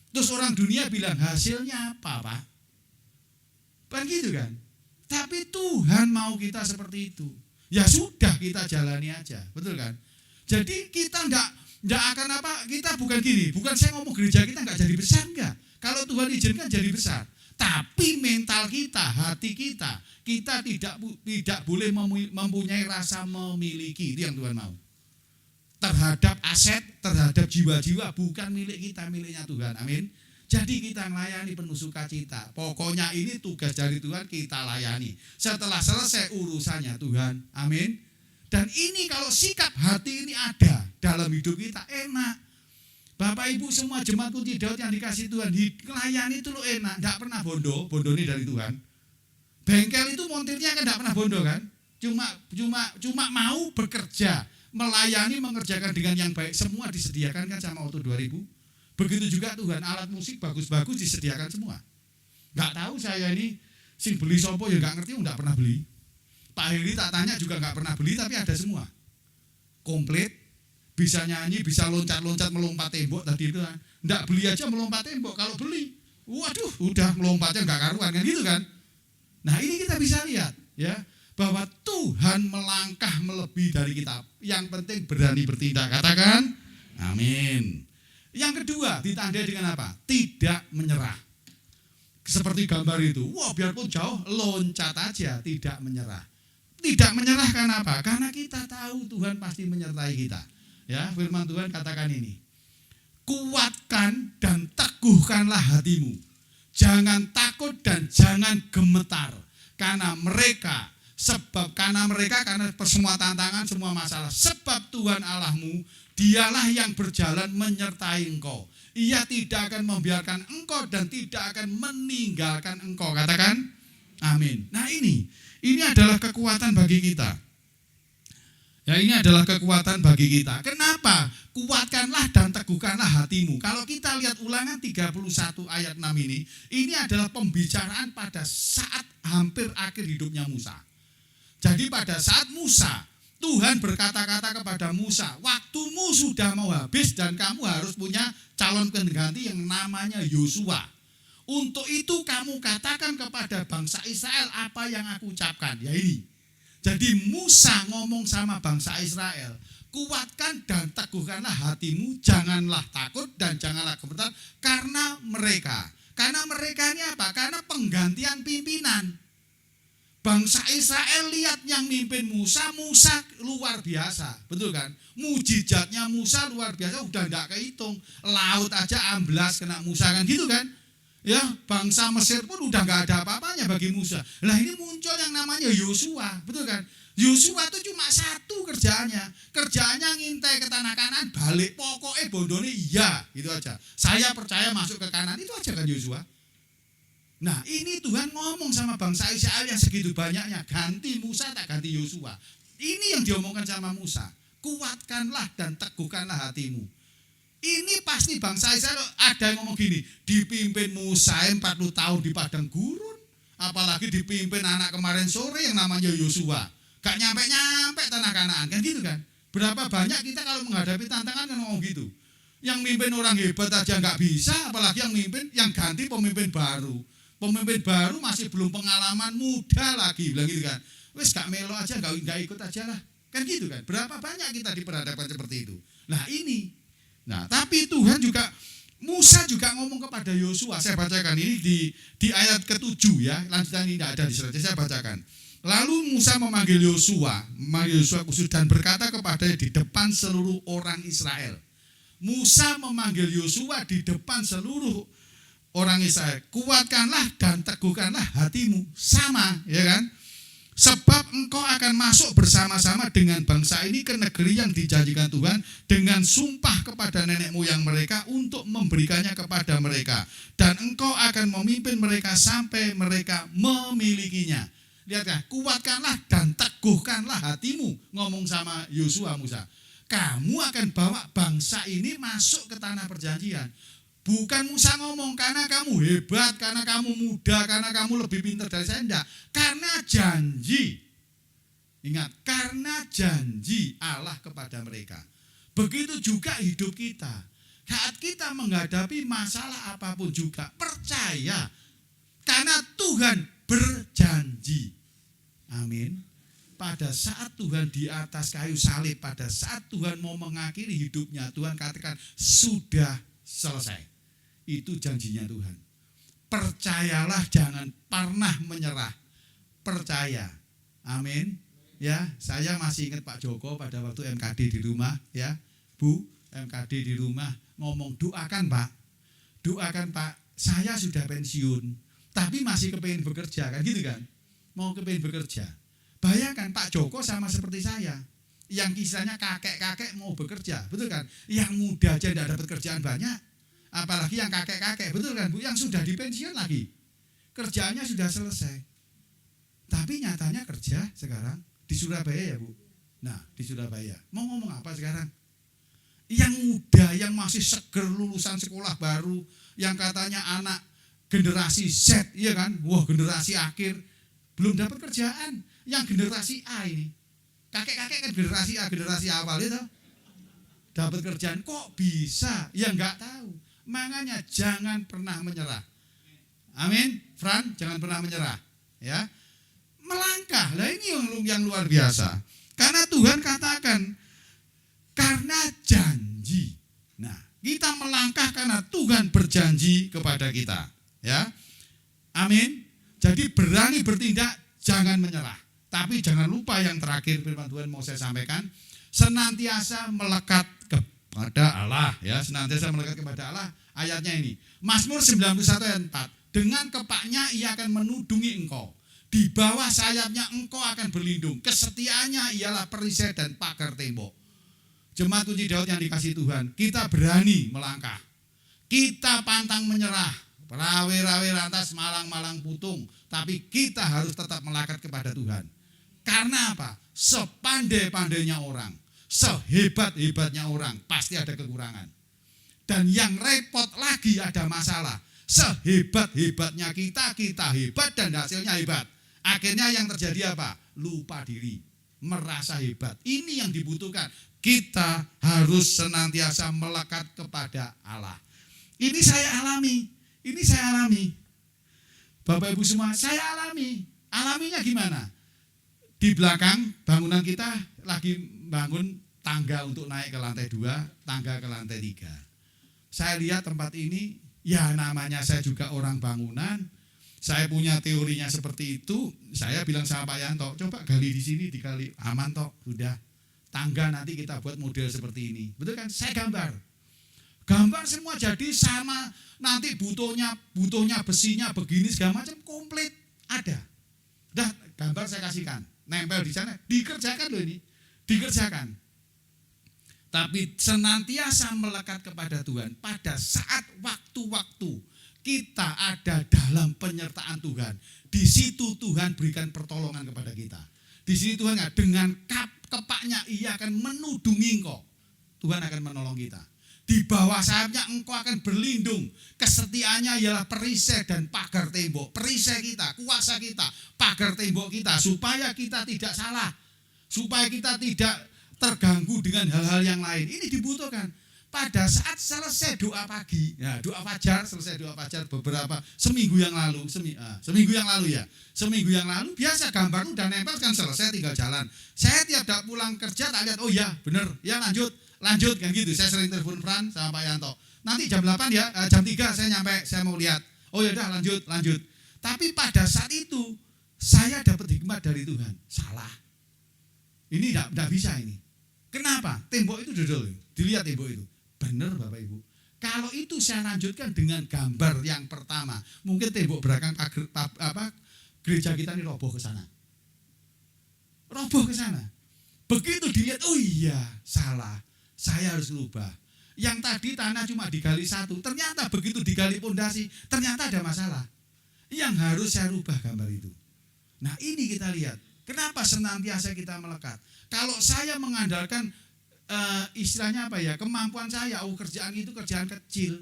Terus orang dunia bilang, hasilnya apa Pak? Kan gitu kan? Tapi Tuhan mau kita seperti itu. Ya sudah, kita jalani aja. Betul kan? Jadi kita enggak akan apa, kita bukan gini. Bukan saya ngomong gereja kita enggak jadi besar, enggak. Kalau Tuhan izinkan jadi besar. Tapi mental kita, hati kita tidak boleh mempunyai rasa memiliki. Itu yang Tuhan mau. Terhadap aset, terhadap jiwa-jiwa bukan milik kita, miliknya Tuhan. Amin. Jadi kita melayani penuh sukacita. Pokoknya ini tugas dari Tuhan, kita layani. Setelah selesai urusannya Tuhan. Amin. Dan ini kalau sikap hati ini ada dalam hidup kita, enak. Bapak Ibu semua jemaat kunci Daud yang dikasih Tuhan, melayani itu lo enak, enggak pernah bondo ini dari Tuhan. Bengkel itu montirnya kan enggak pernah bondo kan? Cuma mau bekerja, melayani, mengerjakan dengan yang baik, semua disediakan kan sama Auto 2000. Begitu juga Tuhan, alat musik bagus-bagus disediakan semua. Enggak tahu saya ini sing beli sopo ya enggak ngerti, enggak pernah beli. Pak Heri tak tanya juga enggak pernah beli, tapi ada semua. Komplit, bisa nyanyi, bisa loncat-loncat melompat tembok tadi itu kan. Enggak beli aja melompat tembok, kalau beli, waduh, udah melompatnya enggak karuan kan gitu kan. Nah, ini kita bisa lihat ya, bahwa Tuhan melangkah melebihi dari kita. Yang penting berani bertindak. Katakan amin. Yang kedua ditandai dengan apa? Tidak menyerah. Seperti gambar itu, wah biarpun jauh loncat aja, tidak menyerah. Tidak menyerah karena apa? Karena kita tahu Tuhan pasti menyertai kita. Ya, firman Tuhan katakan ini. Kuatkan dan teguhkanlah hatimu. Jangan takut dan jangan gemetar. Karena mereka semua tantangan, semua masalah. Sebab Tuhan Allahmu, dialah yang berjalan menyertai engkau. Ia tidak akan membiarkan engkau dan tidak akan meninggalkan engkau. Katakan amin. Nah ini adalah kekuatan bagi kita. Ya, ini adalah kekuatan bagi kita. Kenapa? Kuatkanlah dan teguhkanlah hatimu. Kalau kita lihat Ulangan 31 ayat 6 ini adalah pembicaraan pada saat hampir akhir hidupnya Musa. Jadi pada saat Musa, Tuhan berkata-kata kepada Musa, waktumu sudah mau habis dan kamu harus punya calon pengganti yang namanya Yosua. Untuk itu kamu katakan kepada bangsa Israel apa yang aku ucapkan. Ya ini. Jadi Musa ngomong sama bangsa Israel, kuatkan dan teguhkanlah hatimu, janganlah takut dan janganlah gemetar karena mereka. Karena mereka ini apa? Karena penggantian pimpinan. Bangsa Israel lihat yang mimpin Musa luar biasa, betul kan? Mujizatnya Musa luar biasa, udah enggak kehitung. Laut aja amblas kena Musa kan gitu kan? Ya, bangsa Mesir pun udah enggak ada apa-apanya bagi Musa. Lah ini muncul yang namanya Yosua, betul kan? Yosua itu cuma satu kerjaannya ngintai ke tanah Kanan, balik pokoknya bondone iya, gitu aja. Saya percaya masuk ke Kanan, itu aja kan Yosua. Nah ini Tuhan ngomong sama bangsa Israel yang segitu banyaknya, ganti Musa tak ganti Yosua. Ini yang diomongkan sama Musa, kuatkanlah dan teguhkanlah hatimu. Ini pasti bangsa Israel ada yang ngomong gini, dipimpin Musa 40 tahun di padang gurun, apalagi dipimpin anak kemarin sore yang namanya Yosua, gak nyampe-nyampe tanah Kanaan, kan gitu kan. Berapa banyak kita kalau menghadapi tantangan kan ngomong gitu. Yang mimpin orang hebat aja gak bisa, apalagi yang ganti pemimpin baru. Pemimpin baru masih belum pengalaman, muda lagi, bilang gitu kan. Wes gak melo aja, gak ikut aja lah. Kan gitu kan. Berapa banyak kita diperhadapkan seperti itu. Nah ini. Nah tapi Tuhan juga, Musa juga ngomong kepada Yosua. Saya bacakan ini di ayat ke-7 ya. Lanjutan ini tidak ada di slide, saya bacakan. Lalu Musa memanggil Yosua khusus dan berkata kepadanya di depan seluruh orang Israel. Musa memanggil Yosua di depan seluruh orang Israel, kuatkanlah dan teguhkanlah hatimu, sama ya kan, sebab engkau akan masuk bersama-sama dengan bangsa ini ke negeri yang dijanjikan Tuhan dengan sumpah kepada nenek moyang mereka untuk memberikannya kepada mereka, dan engkau akan memimpin mereka sampai mereka memilikinya. Lihat kan, kuatkanlah dan teguhkanlah hatimu, ngomong sama Yosua Musa, kamu akan bawa bangsa ini masuk ke tanah perjanjian. Bukan Musa ngomong karena kamu hebat, karena kamu muda, karena kamu lebih pintar dari saya, enggak. Karena janji. Ingat, karena janji Allah kepada mereka. Begitu juga hidup kita. Saat kita menghadapi masalah apapun juga, percaya. Karena Tuhan berjanji. Amin. Pada saat Tuhan di atas kayu salib, pada saat Tuhan mau mengakhiri hidupnya, Tuhan katakan sudah selesai. Itu janjinya Tuhan. Percayalah, jangan pernah menyerah. Percaya. Amin. Ya, saya masih ingat Pak Joko pada waktu MKD di rumah, ya. Bu, MKD di rumah ngomong, doakan Pak. Doakan Pak, saya sudah pensiun, tapi masih kepengin bekerja, kan gitu kan? Mau kepengin bekerja. Bayangkan Pak Joko sama seperti saya. yang kisahnya kakek-kakek mau bekerja, betul kan? Yang muda aja tidak dapat kerjaan banyak, apalagi yang kakek-kakek, betul kan Bu? Yang sudah di pensiun lagi, kerjaannya sudah selesai. Tapi nyatanya kerja sekarang di Surabaya ya Bu. Nah di Surabaya, mau ngomong apa sekarang? Yang muda, yang masih seger lulusan sekolah baru, yang katanya anak generasi Z, iya kan? Wah generasi akhir, belum dapat kerjaan. Yang generasi A ini, kakek-kakek kan generasi A, generasi awal itu dapat kerjaan, kok bisa? Ya nggak tahu. Makanya jangan pernah menyerah. Amin, Fran, jangan pernah menyerah. Ya, melangkah. Lah ini yang luar biasa. Karena Tuhan katakan, karena janji. Nah, kita melangkah karena Tuhan berjanji kepada kita. Ya, amin. Jadi berani bertindak, jangan menyerah. Tapi jangan lupa yang terakhir firman Tuhan mau saya sampaikan, senantiasa melekat kepada Allah. Ya, senantiasa melekat kepada Allah. Ayatnya ini, Mazmur 91 ayat 4. Dengan kepaknya ia akan menudungi engkau. Di bawah sayapnya engkau akan berlindung. Kesetiaannya ialah perisai dan pagar tembok. Jemaat kunci Daud yang dikasih Tuhan, kita berani melangkah. Kita pantang menyerah. Rawe-rawe lantas, malang-malang putung. Tapi kita harus tetap melekat kepada Tuhan. Karena apa? Sepandai-pandainya orang, sehebat-hebatnya orang, pasti ada kekurangan. Dan yang repot lagi ada masalah. Sehebat-hebatnya kita hebat dan hasilnya hebat. Akhirnya yang terjadi apa? Lupa diri, merasa hebat. Ini yang dibutuhkan. Kita harus senantiasa melekat kepada Allah. Ini saya alami. Bapak Ibu semua, saya alami. Alaminya gimana? Di belakang bangunan kita lagi bangun tangga untuk naik ke lantai 2, tangga ke lantai 3. Saya lihat tempat ini, ya namanya saya juga orang bangunan. Saya punya teorinya seperti itu. Saya bilang sama Pak Yanto, coba gali di sini, dikali aman toh, sudah. Tangga nanti kita buat model seperti ini. Betul kan? Saya gambar semua jadi sama. Nanti butuhnya besinya begini segala macam komplit ada. Dah gambar saya kasihkan, nempel di sana, dikerjakan loh ini, dikerjakan. Tapi senantiasa melekat kepada Tuhan pada saat waktu-waktu kita ada dalam penyertaan Tuhan. Di situ Tuhan berikan pertolongan kepada kita. Di sini Tuhan dengan kepaknya ia akan menudungi engkau. Tuhan akan menolong kita. Di bawah sayapnya engkau akan berlindung. Kesetiaannya ialah perisai dan pagar tembok. Perisai kita, kuasa kita, pagar tembok kita. Supaya kita tidak salah. Supaya kita tidak terganggu dengan hal-hal yang lain. Ini dibutuhkan. Pada saat selesai doa pagi, ya doa fajar, selesai doa fajar seminggu yang lalu biasa gambar udah nempel kan selesai tinggal jalan. Saya tiap pulang kerja tak lihat, oh ya bener, ya lanjut kan gitu. Saya sering telepon Fran sama Pak Yanto. Nanti jam 8 ya, jam 3 saya nyampe, saya mau lihat. Oh ya udah lanjut. Tapi pada saat itu saya dapat hikmat dari Tuhan. Salah. Ini enggak bisa ini. Kenapa? Tembok itu dodol. Dilihat tembok itu. Benar Bapak Ibu. Kalau itu saya lanjutkan dengan gambar yang pertama, mungkin tembok belakang gereja kita ini roboh ke sana. Begitu dilihat, oh iya, salah. Saya harus rubah. Yang tadi tanah cuma digali 1, ternyata begitu digali pondasi, ternyata ada masalah. Yang harus saya rubah gambar itu. Nah, ini kita lihat. Kenapa senantiasa kita melekat? Kalau saya mengandalkan istilahnya apa ya, kemampuan saya, kerjaan itu kerjaan kecil.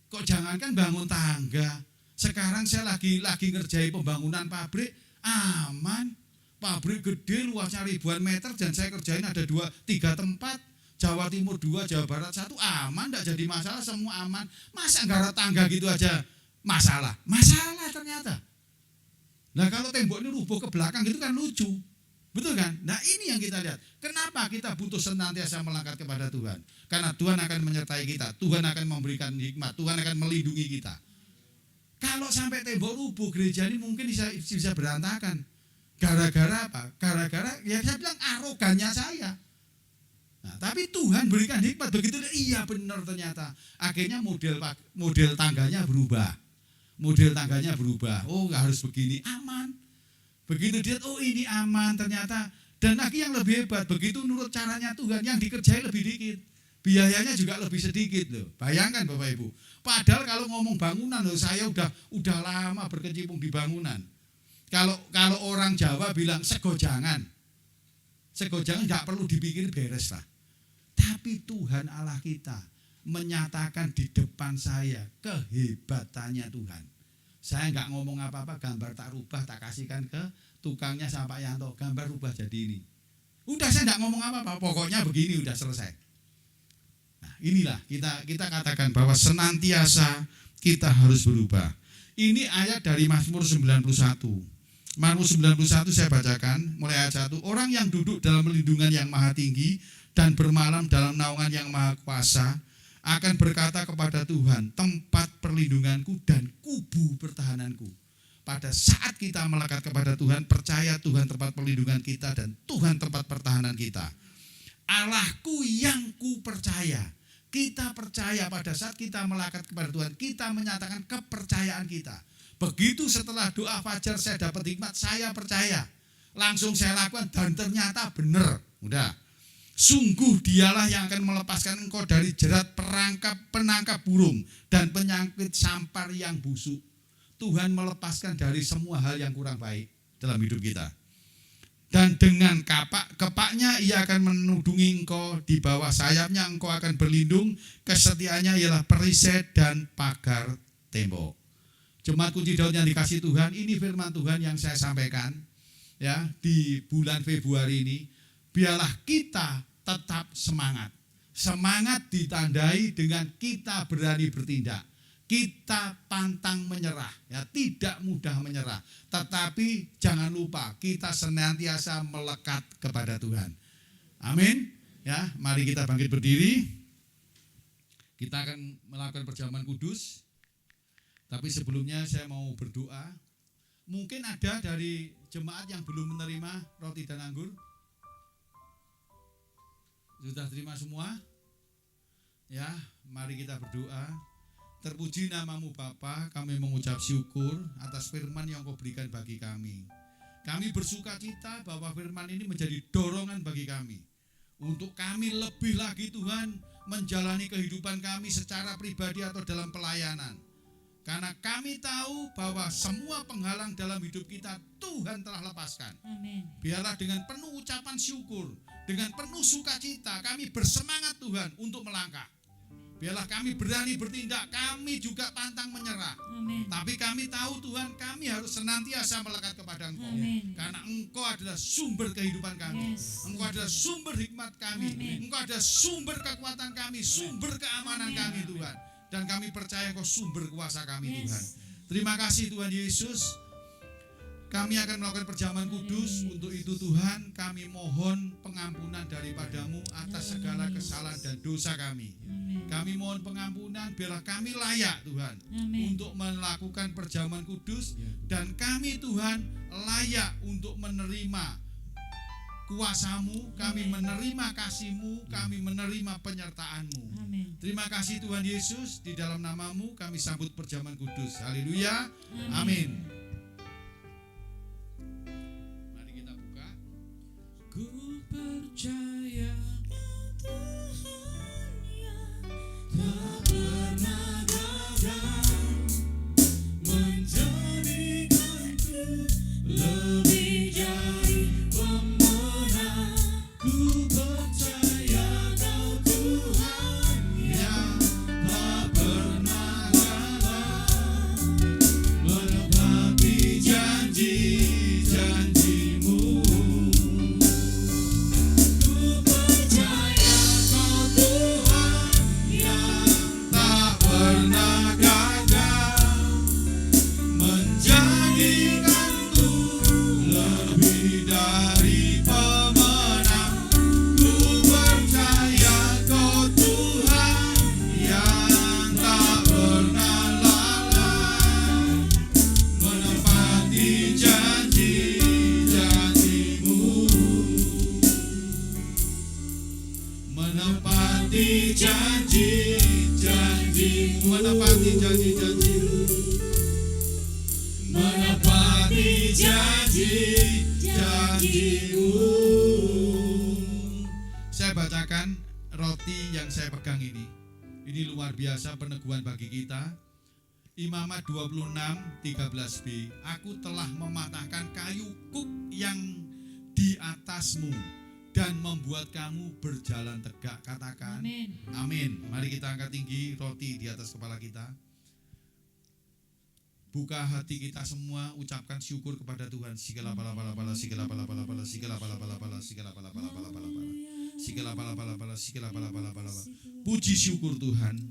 Kok jangankan bangun tangga. Sekarang saya lagi ngerjain pembangunan pabrik, aman. Pabrik gede luasnya ribuan meter dan saya kerjain ada 2-3 tempat. Jawa Timur 2, Jawa Barat 1, aman, enggak jadi masalah, semua aman. Masa garap tangga gitu aja masalah ternyata. Nah kalau tembok ini rubuh ke belakang gitu kan lucu. Betul kan? Nah ini yang kita lihat. Kenapa kita butuh senantiasa melangkah kepada Tuhan? Karena Tuhan akan menyertai kita. Tuhan akan memberikan hikmat. Tuhan akan melindungi kita. Kalau sampai tembok rubuh, gereja ini mungkin bisa berantakan. Gara-gara apa? Gara-gara ya saya bilang arogannya saya. Nah, tapi Tuhan berikan hikmat. Begitu iya benar ternyata. Akhirnya model tangganya berubah. Oh harus begini, aman. Begitu dia, oh ini aman, ternyata Dan lagi yang lebih hebat, begitu nurut caranya Tuhan, yang dikerjain lebih dikit. Biayanya juga lebih sedikit loh. Bayangkan Bapak Ibu. Padahal kalau ngomong bangunan loh, saya udah lama berkecimpung di bangunan. Kalau orang Jawa bilang segojangan. Segojangan nggak perlu dipikir, beres lah. Tapi Tuhan Allah kita menyatakan di depan saya kehebatannya Tuhan. Saya nggak ngomong apa-apa, gambar tak rubah, tak kasihkan ke tukangnya Pak Yanto, gambar rubah jadi ini. Udah, saya nggak ngomong apa-apa, pokoknya begini, udah selesai. Nah, inilah kita katakan bahwa senantiasa kita harus berubah. Ini ayat dari Mazmur 91. Mazmur 91 saya bacakan mulai ayat 1. Orang yang duduk dalam perlindungan yang maha tinggi dan bermalam dalam naungan yang maha kuasa akan berkata kepada Tuhan, tempat perlindunganku dan kubu pertahananku. Pada saat kita melekat kepada Tuhan, percaya Tuhan tempat perlindungan kita dan Tuhan tempat pertahanan kita. Allahku yang ku percaya. Kita percaya pada saat kita melekat kepada Tuhan, kita menyatakan kepercayaan kita. Begitu setelah doa fajar saya dapat hikmat, saya percaya. Langsung saya lakukan dan ternyata benar. Udah. Sungguh dialah yang akan melepaskan engkau dari jerat penangkap burung dan penyakit sampar yang busuk. Tuhan melepaskan dari semua hal yang kurang baik dalam hidup kita. Dan dengan kepaknya ia akan menudungi engkau, di bawah sayapnya engkau akan berlindung, kesetiaannya ialah perisai dan pagar tembok. Jemaat Kunci Daud yang dikasih Tuhan, ini firman Tuhan yang saya sampaikan ya di bulan Februari ini. Biarlah kita tetap semangat. Semangat ditandai dengan kita berani bertindak. Kita pantang menyerah, ya, tidak mudah menyerah. Tetapi jangan lupa kita senantiasa melekat kepada Tuhan. Amin. Ya, mari kita bangkit berdiri. Kita akan melakukan perjamuan kudus. Tapi sebelumnya saya mau berdoa. Mungkin ada dari jemaat yang belum menerima roti dan anggur. Sudah terima semua? Ya, mari kita berdoa. Terpuji namamu Bapa, kami mengucap syukur atas firman yang kau berikan bagi kami. Kami bersuka cita bahwa firman ini menjadi dorongan bagi kami. Untuk kami lebih lagi Tuhan menjalani kehidupan kami secara pribadi atau dalam pelayanan. Karena kami tahu bahwa semua penghalang dalam hidup kita Tuhan telah lepaskan. Amin. Biarlah dengan penuh ucapan syukur, dengan penuh sukacita kami bersemangat Tuhan untuk melangkah. Biarlah kami berani bertindak, kami juga pantang menyerah. Amin. Tapi kami tahu Tuhan, kami harus senantiasa melekat kepada Engkau. Amin. Karena Engkau adalah sumber kehidupan kami. Yes. Engkau adalah sumber hikmat kami. Amin. Engkau adalah sumber kekuatan kami, sumber keamanan kami Tuhan. Dan kami percaya Engkau sumber kuasa kami Tuhan. Terima kasih Tuhan Yesus. Kami akan melakukan perjamuan kudus. Untuk itu Tuhan, kami mohon pengampunan daripadamu atas segala kesalahan dan dosa kami. Kami mohon pengampunan, biarlah kami layak Tuhan untuk melakukan perjamuan kudus. Dan kami Tuhan layak untuk menerima kuasa-Mu, kami menerima kasih-Mu, kami menerima penyertaan-Mu. Amin. Terima kasih Tuhan Yesus, di dalam nama-Mu kami sambut perjamuan kudus. Haleluya. Amin. Mari kita buka. Ku percaya Tuhan yang tak pernah gagal menjadikanku lebih dari pemenang. Ku percaya Kau Tuhan yang tak pernah gagal menepati janji-janji-Mu. Ku percaya Kau Tuhan yang Tak pernah gagal menjadikanku lebih dari pemenang. Ku percaya Kau Tuhan yang tak pernah lalai menepati janji-janji-Mu. Menepati janji-janji-Mu. Menepati janji-janji-Mu. Menepati janji-janji-Mu. saya bacakan roti yang saya pegang ini. Ini luar biasa peneguhan bagi kita. Imamat 26:13b. Aku telah mematahkan kayu kuk yang di atasmu dan membuat kamu berjalan tegak. Katakan Amin. amin. Mari kita angkat tinggi roti di atas kepala kita. Buka hati kita semua, ucapkan syukur kepada Tuhan. Segala pala-pala-pala, segala pala-pala-pala, segala pala-pala-pala, segala pala-pala-pala, segala pala-pala-pala, segala pala-pala-pala. Puji syukur Tuhan.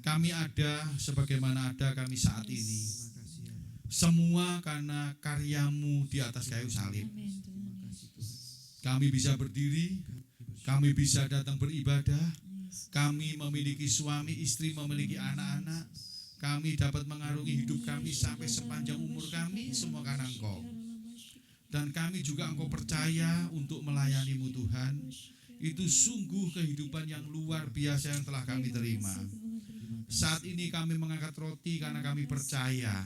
Kami ada sebagaimana ada kami saat ini. Semua karena karyamu di atas kayu salib. Kami bisa berdiri, kami bisa datang beribadah, kami memiliki suami, istri, memiliki anak-anak. Kami dapat mengarungi hidup kami sampai sepanjang umur kami, semua karena Engkau. Dan kami juga Engkau percaya untuk melayani-Mu Tuhan. Itu sungguh kehidupan yang luar biasa yang telah kami terima. Saat ini kami mengangkat roti karena kami percaya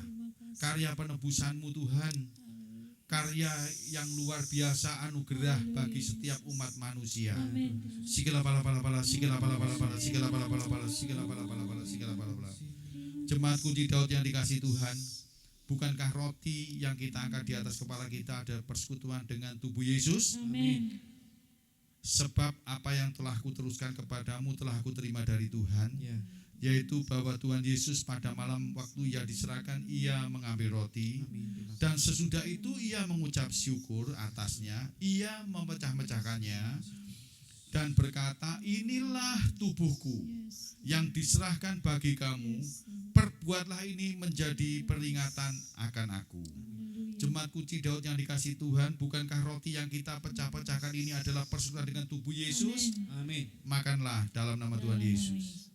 karya penebusan-Mu Tuhan. Karya yang luar biasa, anugerah bagi setiap umat manusia. Segala pala-pala-pala, segala pala-pala-pala, segala pala-pala-pala, segala pala-pala-pala, segala pala-pala. Jemaat kunci Daud yang dikasih Tuhan, bukankah roti yang kita angkat di atas kepala kita ada persekutuan dengan tubuh Yesus? Amin. Sebab apa yang telah kuteruskan kepadamu telah aku terima dari Tuhan, yaitu bahwa Tuhan Yesus pada malam waktu ia diserahkan, ia mengambil roti, dan sesudah itu ia mengucap syukur atasnya, ia memecah-mecahkannya, dan berkata, inilah tubuhku yang diserahkan bagi kamu, perbuatlah ini menjadi peringatan akan aku. Jemaat kunci Daud yang dikasih Tuhan, bukankah roti yang kita pecah-pecahkan ini adalah persekutuan dengan tubuh Yesus? Amin. Makanlah dalam nama Tuhan Yesus.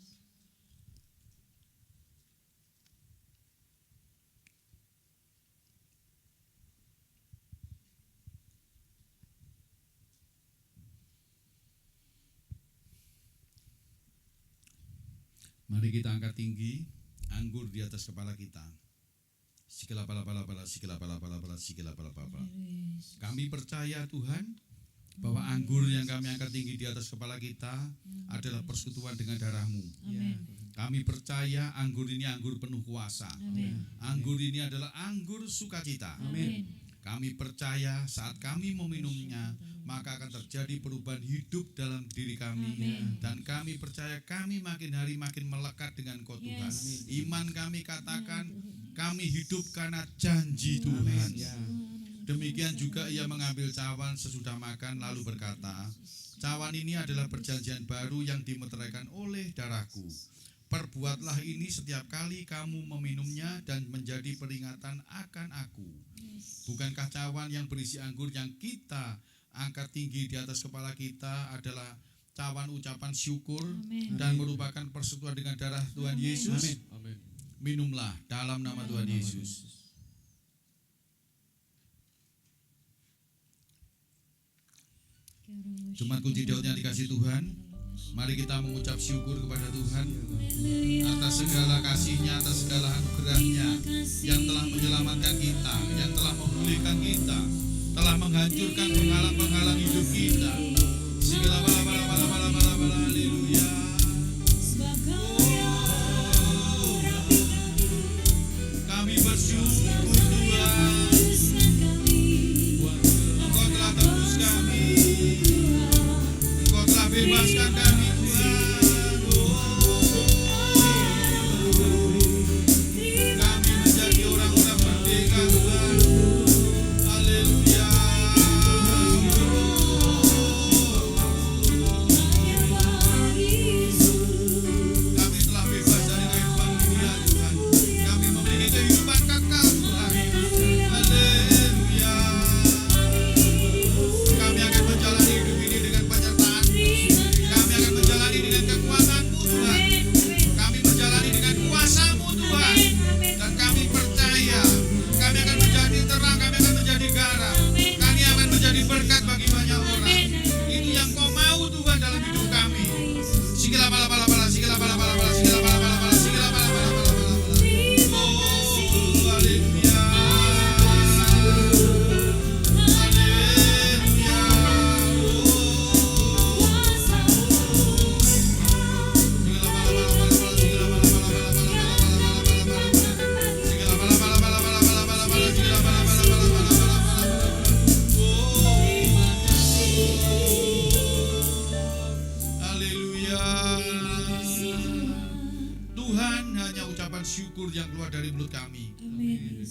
Mari kita angkat tinggi anggur di atas kepala kita. Segala pala-pala-pala, segala pala-pala-pala, segala pala-pala-pala. Kami percaya Tuhan bahwa anggur yang kami angkat tinggi di atas kepala kita adalah persekutuan dengan darah-Mu. Amin. Kami percaya anggur ini anggur penuh kuasa. Amin. Anggur ini adalah anggur sukacita. Amin. Kami percaya saat kami meminumnya, maka akan terjadi perubahan hidup dalam diri kami. Amin. Dan kami percaya kami makin hari makin melekat dengan Kau Tuhan. Yes. Iman kami katakan, kami hidup karena janji Tuhan. Demikian juga ia mengambil cawan sesudah makan lalu berkata, cawan ini adalah perjanjian baru yang dimeteraikan oleh darahku. Perbuatlah ini setiap kali kamu meminumnya dan menjadi peringatan akan aku. Bukankah cawan yang berisi anggur yang kita angkat tinggi di atas kepala kita adalah cawan ucapan syukur dan merupakan persekutuan dengan darah Tuhan Yesus? Amin. Minumlah dalam nama Tuhan Yesus. Jemaat kunci Daud yang dikasih Tuhan, mari kita mengucap syukur kepada Tuhan atas segala kasih-Nya, atas segala anugerah-Nya yang telah menyelamatkan kita, yang telah memulihkan kita, telah menghancurkan penghalang-penghalang hidup kita. Segala bala-bala, haleluya. Kami bersyukur Tuhan, Engkau telah tebus kami, Engkau telah bebaskan kami Tuhan. Kami menjadi orang-orang merdeka Tuhan. Haleluya. keluar dari mulut kami. Amin.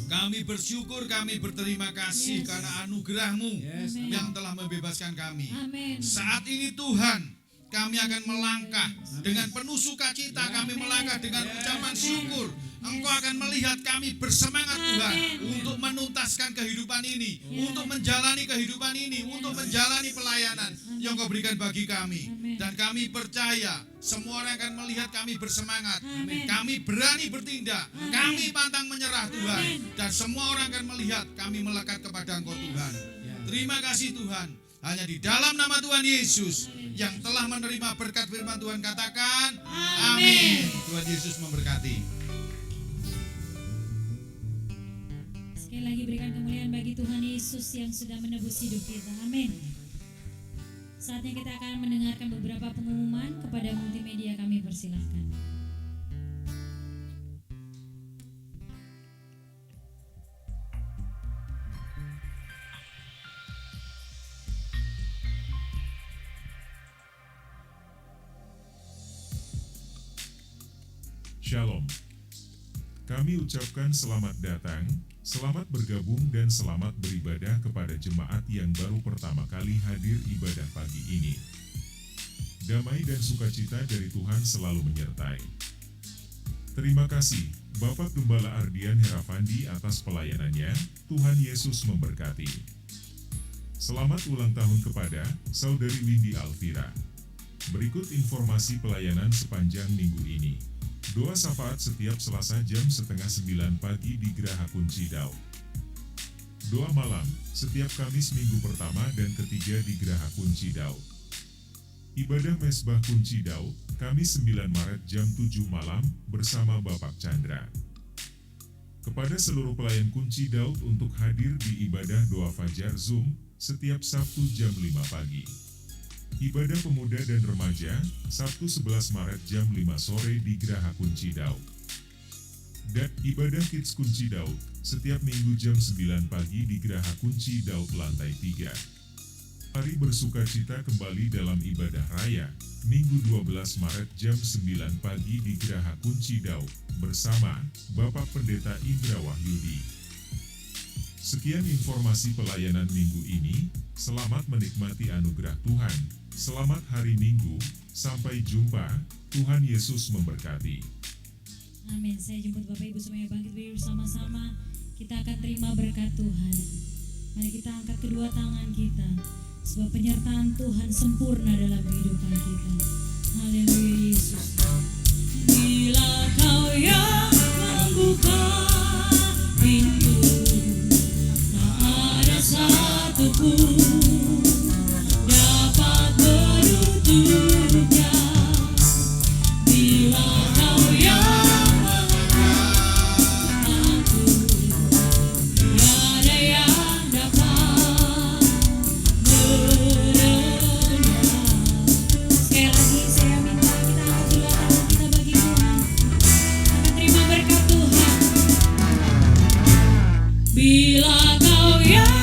Kami bersyukur, kami berterima kasih Yes. karena anugerah-Mu Yes. Amin. yang telah membebaskan kami. Amin. Saat ini Tuhan, kami akan melangkah dengan penuh sukacita, kami Amin. melangkah dengan Yes. ucapan Amin. syukur. Yes. Engkau akan melihat kami bersemangat Tuhan Amin. untuk menuntaskan kehidupan ini, Yes. untuk menjalani kehidupan ini, untuk menjalani pelayanan yang Kau berikan bagi kami. Amin. Dan kami percaya semua orang akan melihat kami bersemangat. Amin. Kami berani bertindak, Amin. kami pantang menyerah Tuhan. Amin. Dan semua orang akan melihat kami melekat kepada Engkau Tuhan. Terima kasih Tuhan. Hanya di dalam nama Tuhan Yesus yang telah menerima berkat firman Tuhan katakan amin. Tuhan Yesus memberkati. Sekali lagi berikan kemuliaan bagi Tuhan Yesus yang sudah menebus hidup kita. Amin. Saatnya kita akan mendengarkan beberapa pengumuman. Kepada multimedia kami persilahkan. Shalom. Kami ucapkan selamat datang, selamat bergabung dan selamat beribadah kepada jemaat yang baru pertama kali hadir ibadah pagi ini. Damai dan sukacita dari Tuhan selalu menyertai. Terima kasih Bapak Gembala Ardian Herafandi atas pelayanannya. Tuhan Yesus memberkati. Selamat ulang tahun kepada Saudari Windy Alvira. Berikut informasi pelayanan sepanjang minggu ini. Doa syafaat setiap Selasa jam 8:30 pagi di Geraha Kunci Daud. Doa malam setiap Kamis minggu pertama dan ketiga di Geraha Kunci Daud. Ibadah Mesbah Kunci Daud, Kamis 9 Maret jam 7 malam bersama Bapak Chandra. Kepada seluruh pelayan Kunci Daud untuk hadir di ibadah doa Fajar Zoom setiap Sabtu jam 5 pagi. Ibadah Pemuda dan Remaja, Sabtu 11 Maret jam 5 sore di Geraha Kunci Daud. Dan ibadah Kids Kunci Daud, setiap Minggu jam 9 pagi di Geraha Kunci Daud lantai 3. Mari bersukacita kembali dalam ibadah raya, Minggu 12 Maret jam 9 pagi di Geraha Kunci Daud, bersama Bapak Pendeta Indra Wahyudi. Sekian informasi pelayanan minggu ini, selamat menikmati anugerah Tuhan. Selamat hari Minggu, sampai jumpa, Tuhan Yesus memberkati. Amin. Saya jemput Bapak Ibu semuanya bangkit berdiri bersama-sama. Kita akan terima berkat Tuhan. Mari kita angkat kedua tangan kita. Sebab penyertaan Tuhan sempurna dalam kehidupan kita. Haleluya Yesus. Bila kau yang membuka pintu, tak ada satupun dapat menutupnya. Bila kau yang mengangkat aku, tiada yang dapat meredam. Sekali lagi saya minta kita angkat kedua tangan kita bagi Tuhan. Akan terima berkat Tuhan. Bila kau yang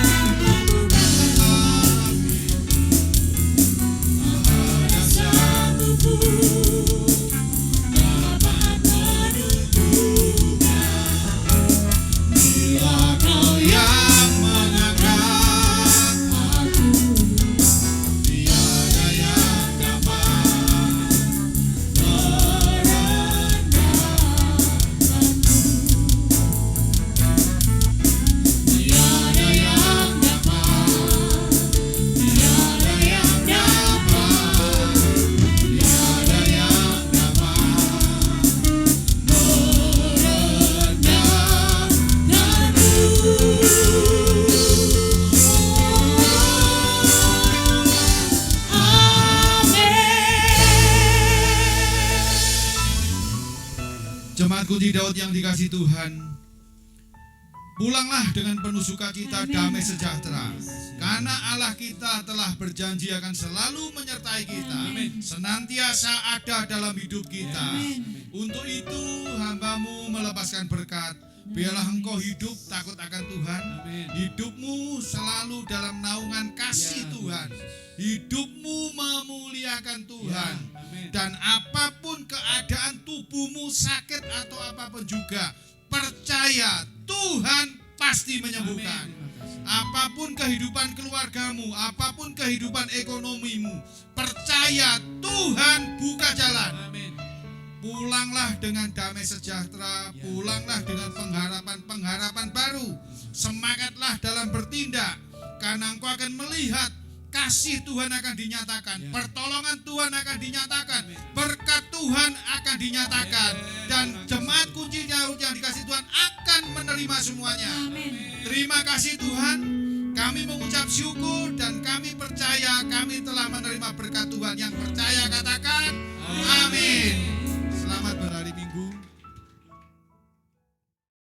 Jemaat Kunci Daud yang dikasihi Tuhan, pulanglah dengan penuh sukacita, damai sejahtera. Karena Allah kita telah berjanji akan selalu menyertai kita, senantiasa ada dalam hidup kita. Untuk itu hamba-Mu melepaskan berkat. Biarlah engkau hidup takut akan Tuhan. Hidupmu selalu dalam naungan kasih Tuhan. Hidupmu memuliakan Tuhan. Dan apapun keadaan tubuhmu sakit atau apapun juga, percaya Tuhan pasti menyembuhkan. Apapun kehidupan keluargamu, apapun kehidupan ekonomimu, percaya Tuhan buka jalan. Pulanglah dengan damai sejahtera, pulanglah dengan pengharapan baru. Semangatlah dalam bertindak, karena engkau akan melihat kasih Tuhan akan dinyatakan, pertolongan Tuhan akan dinyatakan, berkat Tuhan akan dinyatakan, dan jemaat kunci Daud yang dikasih Tuhan akan menerima semuanya. Terima kasih Tuhan, kami mengucap syukur dan kami percaya kami telah menerima berkat Tuhan. Yang percaya katakan amin. Selamat berhari